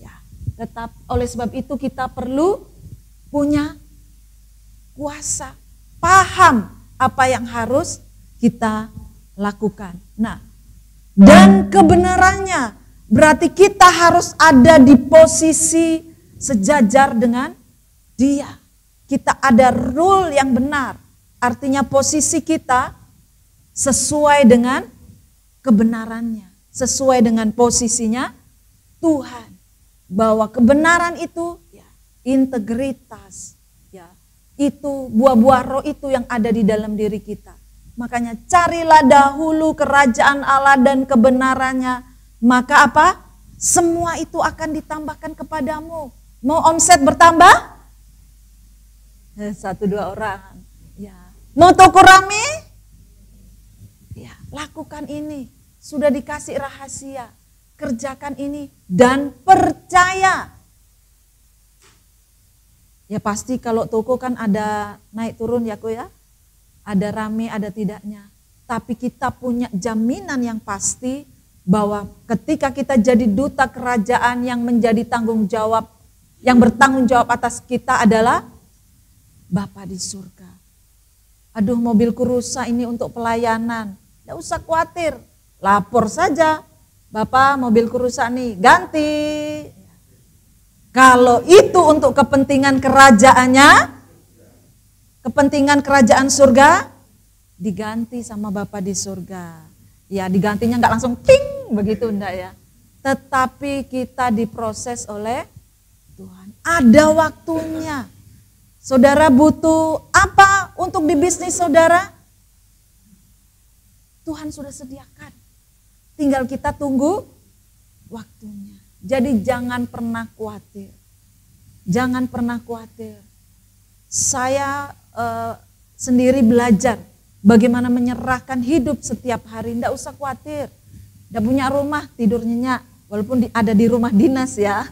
Ya, tetap oleh sebab itu kita perlu punya kuasa, paham apa yang harus kita lakukan. Nah, dan kebenarannya berarti kita harus ada di posisi sejajar dengan Dia. Kita ada rule yang benar. Artinya posisi kita sesuai dengan kebenarannya, sesuai dengan posisinya Tuhan. Bahwa kebenaran itu ya, integritas, ya, itu buah-buah roh itu yang ada di dalam diri kita. Makanya carilah dahulu kerajaan Allah dan kebenarannya, maka apa? Semua itu akan ditambahkan kepadamu. Mau omset bertambah? 1-2 orang. Ya. Mau toko rame? Ya, lakukan ini. Sudah dikasih rahasia. Kerjakan ini dan percaya. Ya pasti kalau toko kan ada naik turun ya kok ya. Ada rame, ada tidaknya. Tapi kita punya jaminan yang pasti bahwa ketika kita jadi duta kerajaan yang menjadi tanggung jawab, yang bertanggung jawab atas kita adalah Bapa di surga. Aduh, mobilku rusak ini untuk pelayanan. Tidak usah khawatir, lapor saja. Bapak, mobilku rusak nih, ganti. Kalau itu untuk kepentingan kerajaannya, kepentingan kerajaan surga, diganti sama Bapa di surga. Ya, digantinya nggak langsung ting begitu enggak ya. Tetapi kita diproses oleh Tuhan. Ada waktunya. Saudara butuh apa untuk di bisnis saudara? Tuhan sudah sediakan. Tinggal kita tunggu waktunya. Jadi jangan pernah khawatir. Jangan pernah khawatir. Saya sendiri belajar bagaimana menyerahkan hidup setiap hari. Tidak usah khawatir. Tidak punya rumah, tidur nyenyak. Walaupun ada di rumah dinas ya.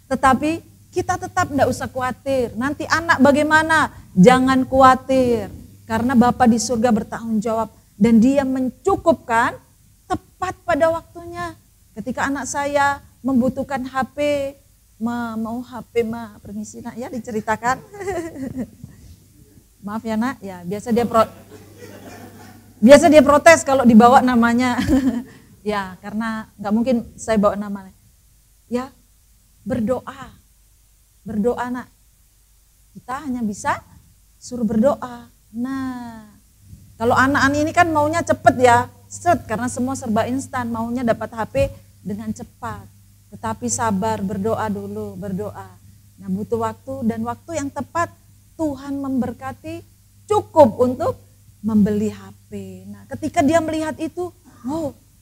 Tetapi kita tetap tidak usah khawatir. Nanti anak bagaimana? Jangan khawatir. Karena Bapa di surga bertanggung jawab. Dan Dia mencukupkan tepat pada waktunya. Ketika anak saya membutuhkan HP, mau HP mah, permisi nak ya diceritakan. Maaf ya nak, ya biasa dia protes kalau dibawa namanya. Ya karena nggak mungkin saya bawa namanya. Ya berdoa nak. Kita hanya bisa suruh berdoa. Nah, kalau anak-anak ini kan maunya cepet ya, karena semua serba instan, maunya dapat HP dengan cepat. Tetapi sabar, berdoa dulu, berdoa. Nah, butuh waktu dan waktu yang tepat Tuhan memberkati cukup untuk membeli HP. Nah, ketika dia melihat itu,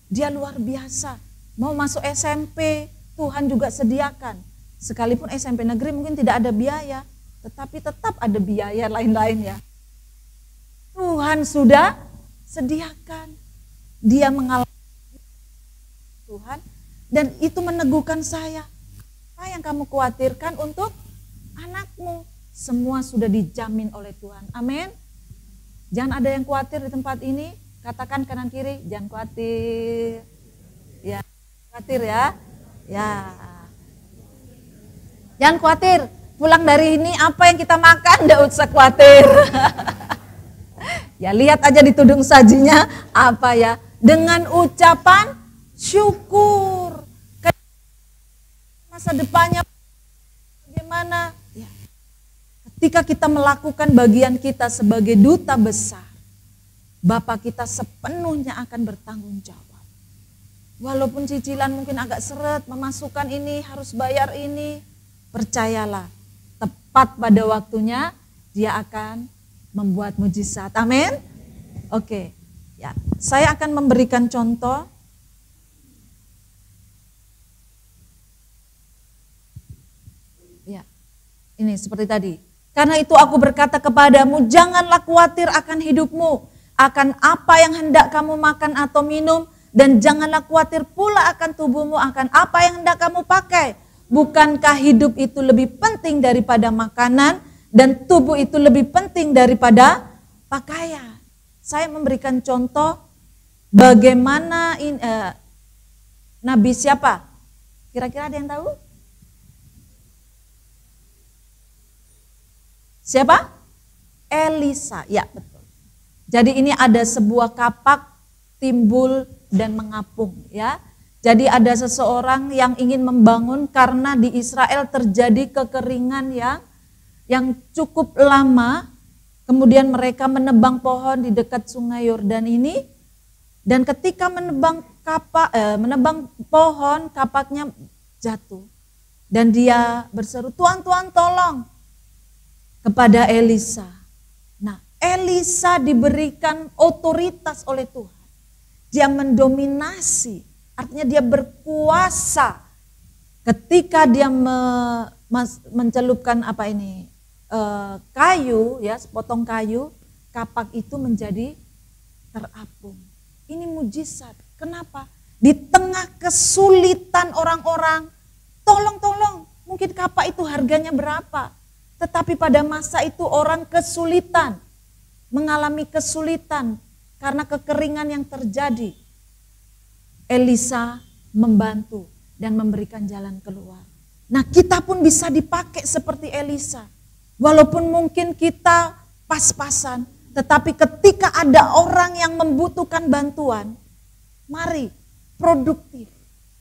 dia luar biasa. Mau masuk SMP, Tuhan juga sediakan. Sekalipun SMP negeri mungkin tidak ada biaya, tetapi tetap ada biaya lain-lain ya. Tuhan sudah sediakan. Dia mengalami Tuhan dan itu meneguhkan saya. Apa yang kamu khawatirkan untuk anakmu? Semua sudah dijamin oleh Tuhan. Amin. Jangan ada yang khawatir di tempat ini. Katakan kanan kiri, jangan khawatir. Ya, khawatir ya. Ya. Jangan khawatir. Pulang dari ini apa yang kita makan, enggak usah khawatir. Ya lihat aja di tudung sajinya apa ya. Dengan ucapan syukur. Masa depannya bagaimana? Ya. Ketika kita melakukan bagian kita sebagai duta besar, Bapa kita sepenuhnya akan bertanggung jawab. Walaupun cicilan mungkin agak seret, memasukkan ini, harus bayar ini, percayalah, tepat pada waktunya Dia akan membuat mujizat. Amin. Oke. Ya, saya akan memberikan contoh. Ya. Ini seperti tadi. Karena itu aku berkata kepadamu, janganlah khawatir akan hidupmu, akan apa yang hendak kamu makan atau minum, dan janganlah khawatir pula akan tubuhmu, akan apa yang hendak kamu pakai. Bukankah hidup itu lebih penting daripada makanan, dan tubuh itu lebih penting daripada pakaian? Saya memberikan contoh bagaimana Nabi siapa? Kira-kira ada yang tahu? Siapa? Elisa, ya betul. Jadi ini ada sebuah kapak timbul dan mengapung ya. Jadi ada seseorang yang ingin membangun karena di Israel terjadi kekeringan yang cukup lama. Kemudian mereka menebang pohon di dekat sungai Yordan ini. Dan ketika menebang pohon, kapaknya jatuh. Dan dia berseru, Tuhan, Tuhan tolong, kepada Elisa. Nah, Elisa diberikan otoritas oleh Tuhan. Dia mendominasi, artinya dia berkuasa. Ketika dia mencelupkan kayu, ya, sepotong kayu, kapak itu menjadi terapung. Ini mujizat. Kenapa? Di tengah kesulitan orang-orang, tolong, mungkin kapak itu harganya berapa? Tetapi pada masa itu orang kesulitan, mengalami kesulitan karena kekeringan yang terjadi. Elisa membantu dan memberikan jalan keluar. Nah, kita pun bisa dipakai seperti Elisa. Walaupun mungkin kita pas-pasan, tetapi ketika ada orang yang membutuhkan bantuan, mari produktif,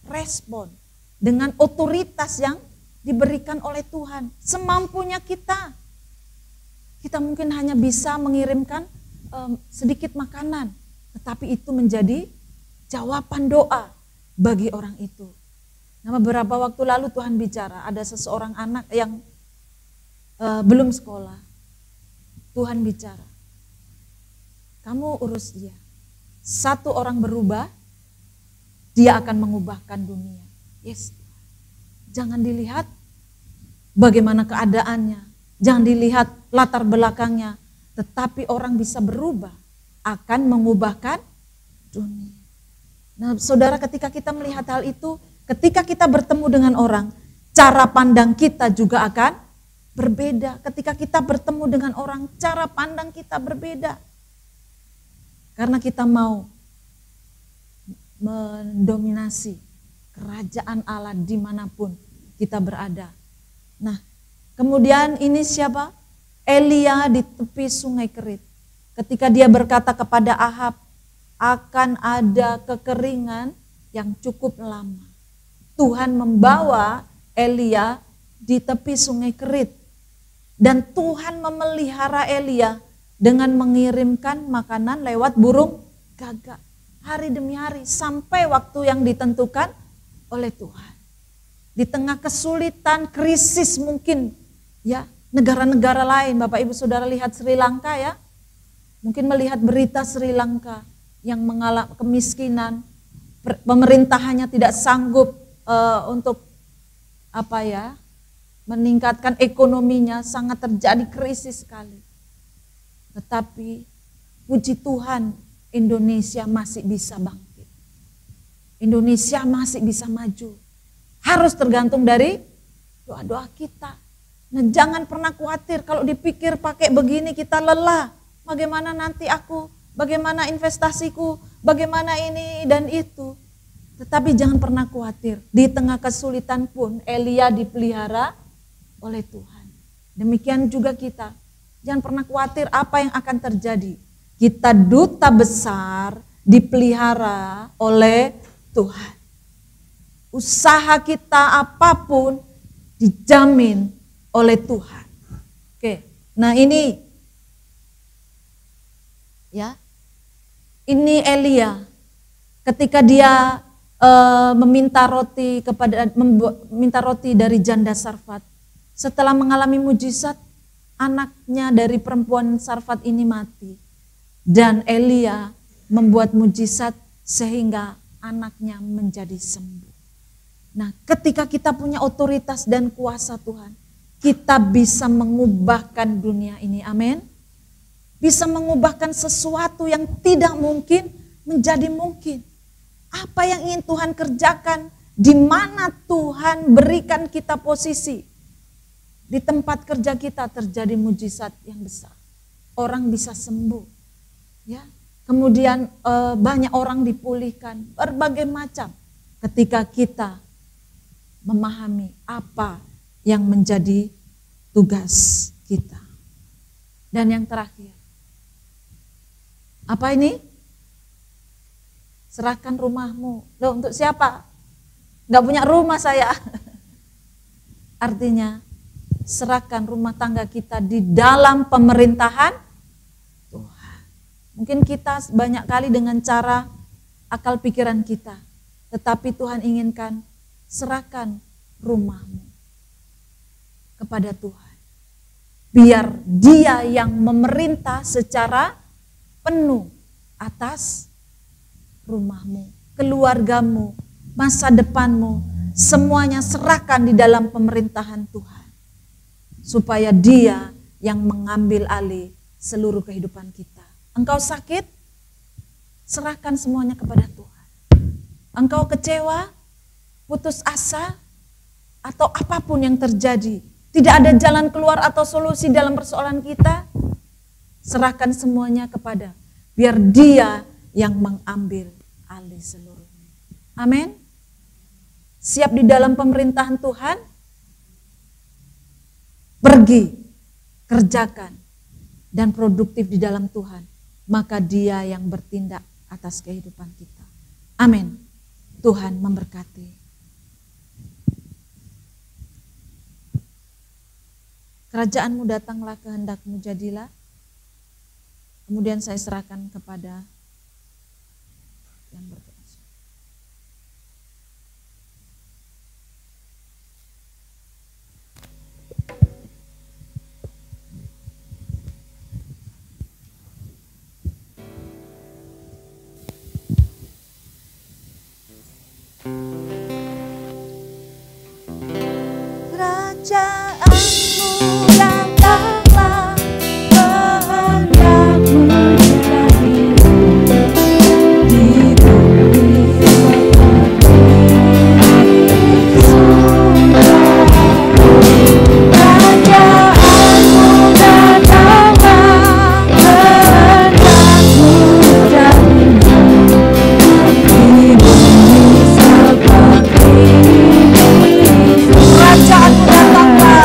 respon dengan otoritas yang diberikan oleh Tuhan. Semampunya kita. Kita mungkin hanya bisa mengirimkan sedikit makanan, tetapi itu menjadi jawaban doa bagi orang itu. Nah, beberapa waktu lalu Tuhan bicara, ada seseorang anak yang belum sekolah. Tuhan bicara, kamu urus dia. Satu orang berubah, dia akan mengubahkan dunia. Yes. Jangan dilihat bagaimana keadaannya, jangan dilihat latar belakangnya, tetapi orang bisa berubah, akan mengubahkan dunia. Nah, saudara, ketika kita melihat hal itu, ketika kita bertemu dengan orang, cara pandang kita juga akan berbeda. Ketika kita bertemu dengan orang, cara pandang kita berbeda. Karena kita mau mendominasi kerajaan Allah dimanapun kita berada. Nah, kemudian ini siapa? Elia di tepi sungai Kerit. Ketika dia berkata kepada Ahab, akan ada kekeringan yang cukup lama. Tuhan membawa Elia di tepi sungai Kerit. Dan Tuhan memelihara Elia dengan mengirimkan makanan lewat burung gagak. Hari demi hari sampai waktu yang ditentukan oleh Tuhan. Di tengah kesulitan, krisis mungkin ya, negara-negara lain, Bapak Ibu Saudara lihat Sri Lanka ya. Mungkin melihat berita Sri Lanka yang mengalami kemiskinan, pemerintahannya tidak sanggup untuk meningkatkan ekonominya, sangat terjadi krisis sekali. Tetapi puji Tuhan, Indonesia masih bisa bangkit. Indonesia masih bisa maju. Harus tergantung dari doa-doa kita. Nah, jangan pernah khawatir kalau dipikir pakai begini kita lelah. Bagaimana nanti aku, bagaimana investasiku, bagaimana ini dan itu. Tetapi jangan pernah khawatir. Di tengah kesulitan pun Elia dipelihara oleh Tuhan. Demikian juga kita. Jangan pernah khawatir apa yang akan terjadi. Kita duta besar dipelihara oleh Tuhan. Usaha kita apapun dijamin oleh Tuhan. Oke, nah ini ya, ini Elia ketika dia meminta roti dari janda Sarfat. Setelah mengalami mujizat, anaknya dari perempuan Sarfat ini mati. Dan Elia membuat mujizat sehingga anaknya menjadi sembuh. Nah, ketika kita punya otoritas dan kuasa Tuhan, kita bisa mengubahkan dunia ini. Amin. Bisa mengubahkan sesuatu yang tidak mungkin menjadi mungkin. Apa yang ingin Tuhan kerjakan, di mana Tuhan berikan kita posisi. Di tempat kerja kita terjadi mujizat yang besar. Orang bisa sembuh. Ya. Kemudian banyak orang dipulihkan. Berbagai macam. Ketika kita memahami apa yang menjadi tugas kita. Dan yang terakhir. Apa ini? Serahkan rumahmu. Loh, untuk siapa? Gak punya rumah saya. Artinya, serahkan rumah tangga kita di dalam pemerintahan Tuhan. Mungkin kita banyak kali dengan cara akal pikiran kita. Tetapi Tuhan inginkan, serahkan rumahmu kepada Tuhan. Biar Dia yang memerintah secara penuh atas rumahmu, keluargamu, masa depanmu, semuanya serahkan di dalam pemerintahan Tuhan. Supaya Dia yang mengambil alih seluruh kehidupan kita. Engkau sakit, serahkan semuanya kepada Tuhan. Engkau kecewa, putus asa, atau apapun yang terjadi, tidak ada jalan keluar atau solusi dalam persoalan kita, serahkan semuanya kepada, biar Dia yang mengambil alih seluruhnya. Amin. Siap di dalam pemerintahan Tuhan, pergi, kerjakan, dan produktif di dalam Tuhan, maka Dia yang bertindak atas kehidupan kita. Amin. Tuhan memberkati. Kerajaanmu datanglah, kehendakmu jadilah. Kemudian saya serahkan kepada yang berkuasa. Kerajaanmu datanglah, kehendakmu jadilah di bumi seperti di surga. Kerajaanmu datanglah, kehendakmu jadilah di bumi seperti di surga. Kerajaanmu datanglah.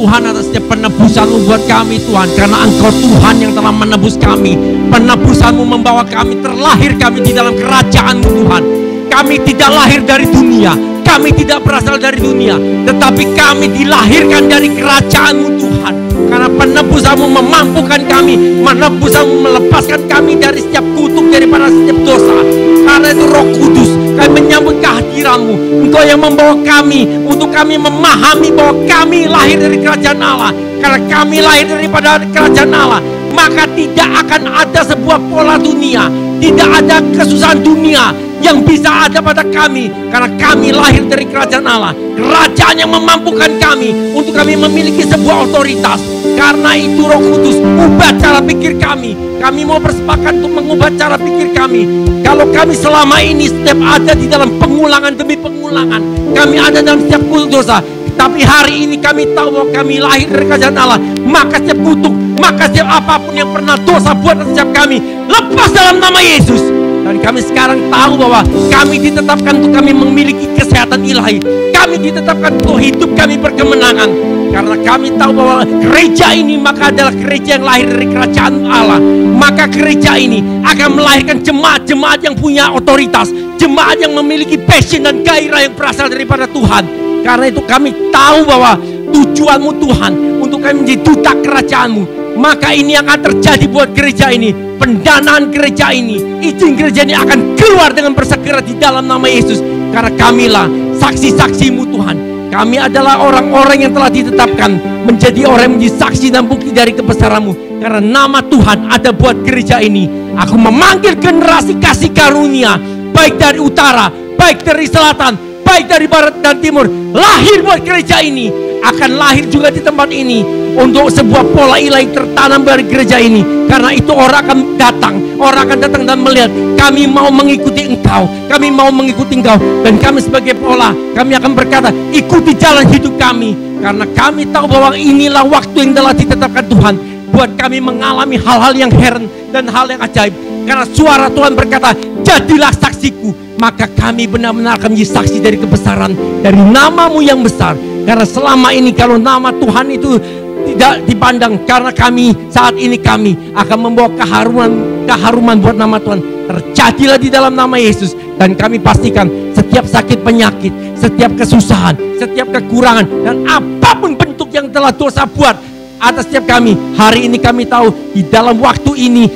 Tuhan atas setiap penebusan-Mu buat kami Tuhan. Karena Engkau Tuhan yang telah menebus kami. Penebusan-Mu membawa kami terlahir kami di dalam kerajaan-Mu Tuhan. Kami tidak lahir dari dunia. Kami tidak berasal dari dunia, tetapi kami dilahirkan dari kerajaan-Mu Tuhan. Karena penebusan-Mu memampukan kami, penebusan-Mu melepaskan kami dari setiap kutuk, daripada setiap dosa. Karena itu Roh Kudus, kami menyambut kehadiran-Mu. Engkau yang membawa kami, untuk kami memahami bahwa kami lahir dari kerajaan Allah. Karena kami lahir daripada kerajaan Allah, maka tidak akan ada sebuah pola dunia, tidak ada kesusahan dunia yang bisa ada pada kami, karena kami lahir dari kerajaan Allah, kerajaan yang memampukan kami untuk kami memiliki sebuah otoritas. Karena itu Roh Kudus, ubah cara pikir kami. Kami mau bersepakat untuk mengubah cara pikir kami. Kalau kami selama ini setiap ada di dalam pengulangan demi pengulangan, kami ada dalam setiap kutuk dosa, tapi hari ini kami tahu bahwa kami lahir dari kerajaan Allah, maka setiap kutuk, maka setiap apapun yang pernah dosa buat setiap kami, lepas dalam nama Yesus. Dan kami sekarang tahu bahwa kami ditetapkan untuk kami memiliki kesehatan ilahi. Kami ditetapkan untuk hidup kami berkemenangan. Karena kami tahu bahwa gereja ini maka adalah gereja yang lahir dari kerajaan Allah. Maka gereja ini akan melahirkan jemaat-jemaat yang punya otoritas. Jemaat yang memiliki passion dan gairah yang berasal daripada Tuhan. Karena itu kami tahu bahwa tujuan-Mu Tuhan untuk kami menjadi duta kerajaan-Mu. Maka ini yang akan terjadi buat gereja ini. Pendanaan gereja ini, izin gereja ini akan keluar dengan bersegera di dalam nama Yesus. Karena kamilah saksi-saksi-Mu Tuhan. Kami adalah orang-orang yang telah ditetapkan menjadi orang yang menjadi saksi dan bukti dari kebesaran-Mu. Karena nama Tuhan ada buat gereja ini. Aku memanggil generasi kasih karunia, baik dari utara, baik dari selatan, baik dari barat dan timur, lahir buat gereja ini. Akan lahir juga di tempat ini untuk sebuah pola ilahi tertanam dari gereja ini. Karena itu orang akan datang dan melihat kami mau mengikuti Engkau, kami mau mengikuti Engkau. Dan kami sebagai pola, kami akan berkata ikuti jalan hidup kami. Karena kami tahu bahwa inilah waktu yang telah ditetapkan Tuhan buat kami mengalami hal-hal yang heran dan hal yang ajaib. Karena suara Tuhan berkata, jadilah saksiku. Maka kami benar-benar akan menjadi saksi dari kebesaran, dari nama-Mu yang besar. Karena selama ini kalau nama Tuhan itu tidak dipandang, karena kami saat ini kami akan membawa keharuman buat nama Tuhan. Terjadilah di dalam nama Yesus. Dan kami pastikan setiap sakit penyakit, setiap kesusahan, setiap kekurangan, dan apapun bentuk yang telah dosa buat atas setiap kami, hari ini kami tahu di dalam waktu ini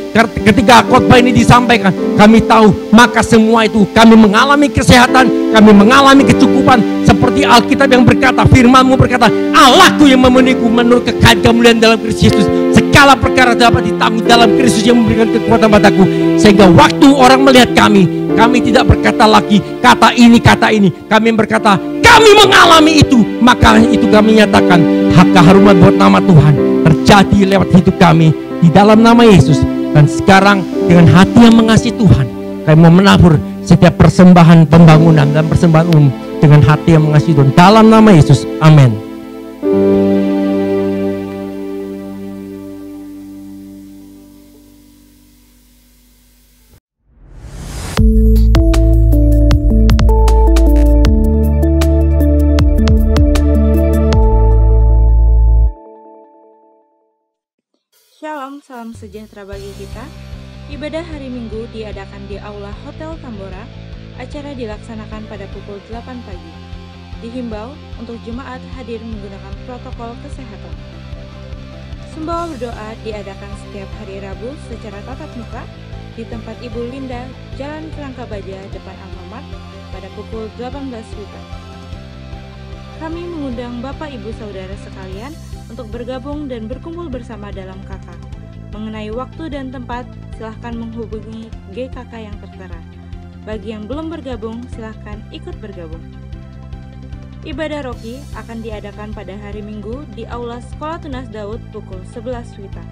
ketika khotbah ini disampaikan, kami tahu maka semua itu kami mengalami kesehatan, kami mengalami kecukupan seperti Alkitab yang berkata, firman-Mu berkata, Allahku yang memenuhiku menurut kekayaan kemuliaan dalam Kristus Yesus, segala perkara dapat ditanggung dalam Kristus yang memberikan kekuatan padaku. Sehingga waktu orang melihat kami tidak berkata lagi kata ini, kami berkata kami mengalami itu, maka itu kami nyatakan hak keharuman buat nama Tuhan terjadi lewat hidup kami di dalam nama Yesus. Dan sekarang dengan hati yang mengasihi Tuhan, kami mau menabur setiap persembahan pembangunan dan persembahan umum dengan hati yang mengasihi Tuhan dalam nama Yesus. Amin. Shalom, salam sejahtera bagi kita. Ibadah hari Minggu diadakan di Aula Hotel Tambora. Acara dilaksanakan pada pukul 8 pagi. Dihimbau untuk jemaat hadir menggunakan protokol kesehatan. Sembahwa berdoa diadakan setiap hari Rabu secara tatap muka di tempat Ibu Linda, Jalan Kerangka Baja, depan Alfamart pada pukul 18 WIB. Kami mengundang Bapak Ibu Saudara sekalian untuk bergabung dan berkumpul bersama dalam KK. Mengenai waktu dan tempat, silahkan menghubungi GKK yang tertera. Bagi yang belum bergabung, silahkan ikut bergabung. Ibadah Roki akan diadakan pada hari Minggu di Aula Sekolah Tunas Daud pukul 11 WITA.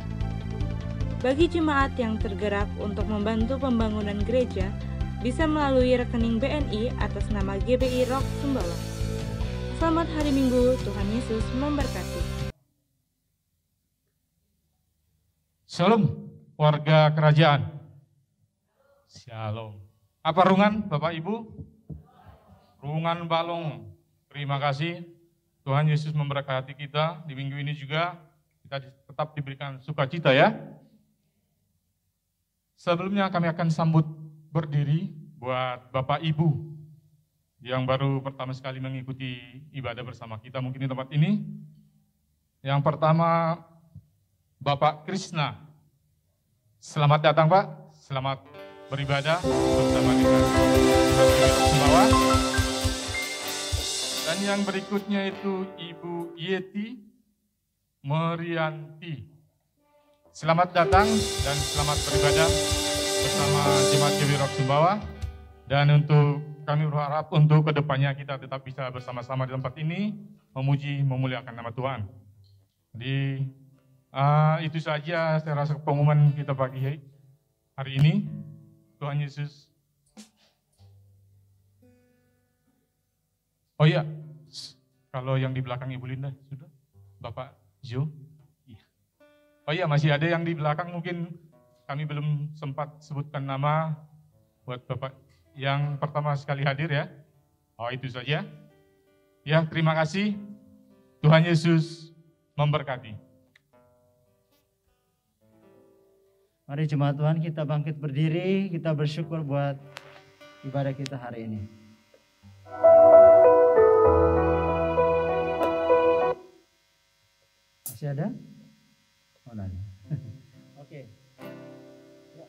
Bagi jemaat yang tergerak untuk membantu pembangunan gereja, bisa melalui rekening BNI atas nama GBI Rock Sumbawa. Selamat hari Minggu, Tuhan Yesus memberkati. Shalom, warga kerajaan. Shalom. Apa rungan Bapak Ibu? Rungan balong. Terima kasih Tuhan Yesus memberkati kita di minggu ini juga. Kita tetap diberikan sukacita ya. Sebelumnya kami akan sambut berdiri buat Bapak Ibu yang baru pertama sekali mengikuti ibadah bersama kita mungkin di tempat ini. Yang pertama, Bapak Krishna. Selamat datang Pak, selamat beribadah bersama dengan Sumbawa. Dan yang berikutnya itu Ibu Yeti Merianti. Selamat datang dan selamat beribadah bersama Jemaat GBI Rock Sumbawa. Dan untuk kami berharap untuk kedepannya kita tetap bisa bersama-sama di tempat ini memuji, memuliakan nama Tuhan. Jadi itu saja saya rasa pengumuman kita pagi hari ini. Tuhan Yesus. Oh iya, kalau yang di belakang Ibu Linda sudah, Bapak Jo. Oh iya, masih ada yang di belakang mungkin kami belum sempat sebutkan nama buat Bapak yang pertama sekali hadir ya. Oh itu saja. Ya terima kasih. Tuhan Yesus memberkati. Mari jemaat Tuhan kita bangkit berdiri, kita bersyukur buat ibadah kita hari ini. Masih ada? Oh, nanya. Oke. Ya.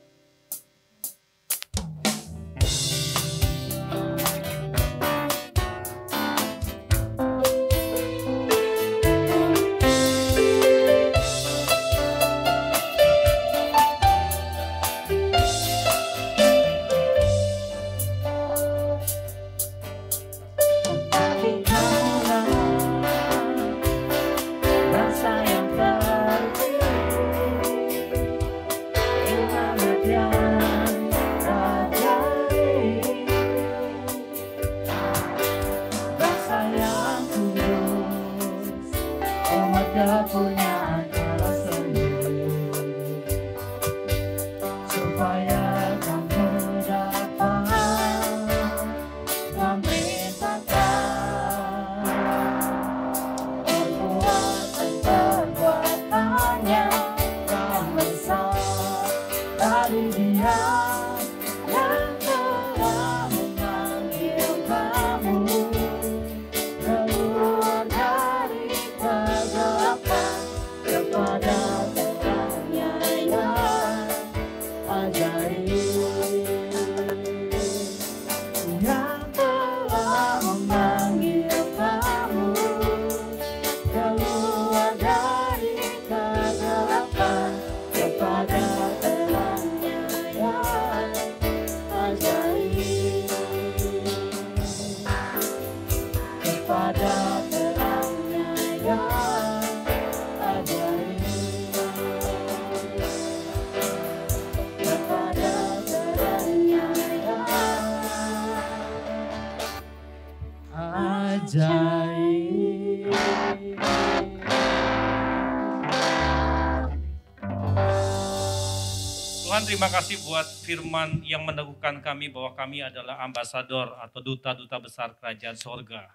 Tuhan terima kasih buat firman yang meneguhkan kami bahwa kami adalah ambasador atau duta-duta besar kerajaan sorga.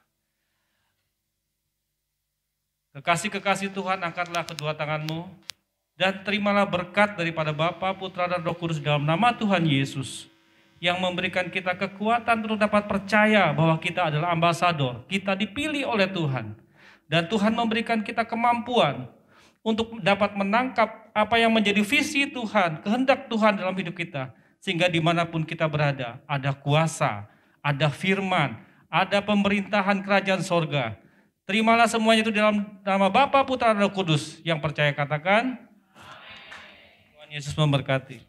Kekasih-kekasih Tuhan, angkatlah kedua tanganmu dan terimalah berkat daripada Bapa, Putra, dan Roh Kudus dalam nama Tuhan Yesus yang memberikan kita kekuatan untuk dapat percaya bahwa kita adalah ambasador, kita dipilih oleh Tuhan dan Tuhan memberikan kita kemampuan untuk dapat menangkap apa yang menjadi visi Tuhan, kehendak Tuhan dalam hidup kita. Sehingga dimanapun kita berada, ada kuasa, ada firman, ada pemerintahan kerajaan sorga. Terimalah semuanya itu dalam nama Bapa, Putra, dan Roh Kudus. Yang percaya katakan, Tuhan Yesus memberkati.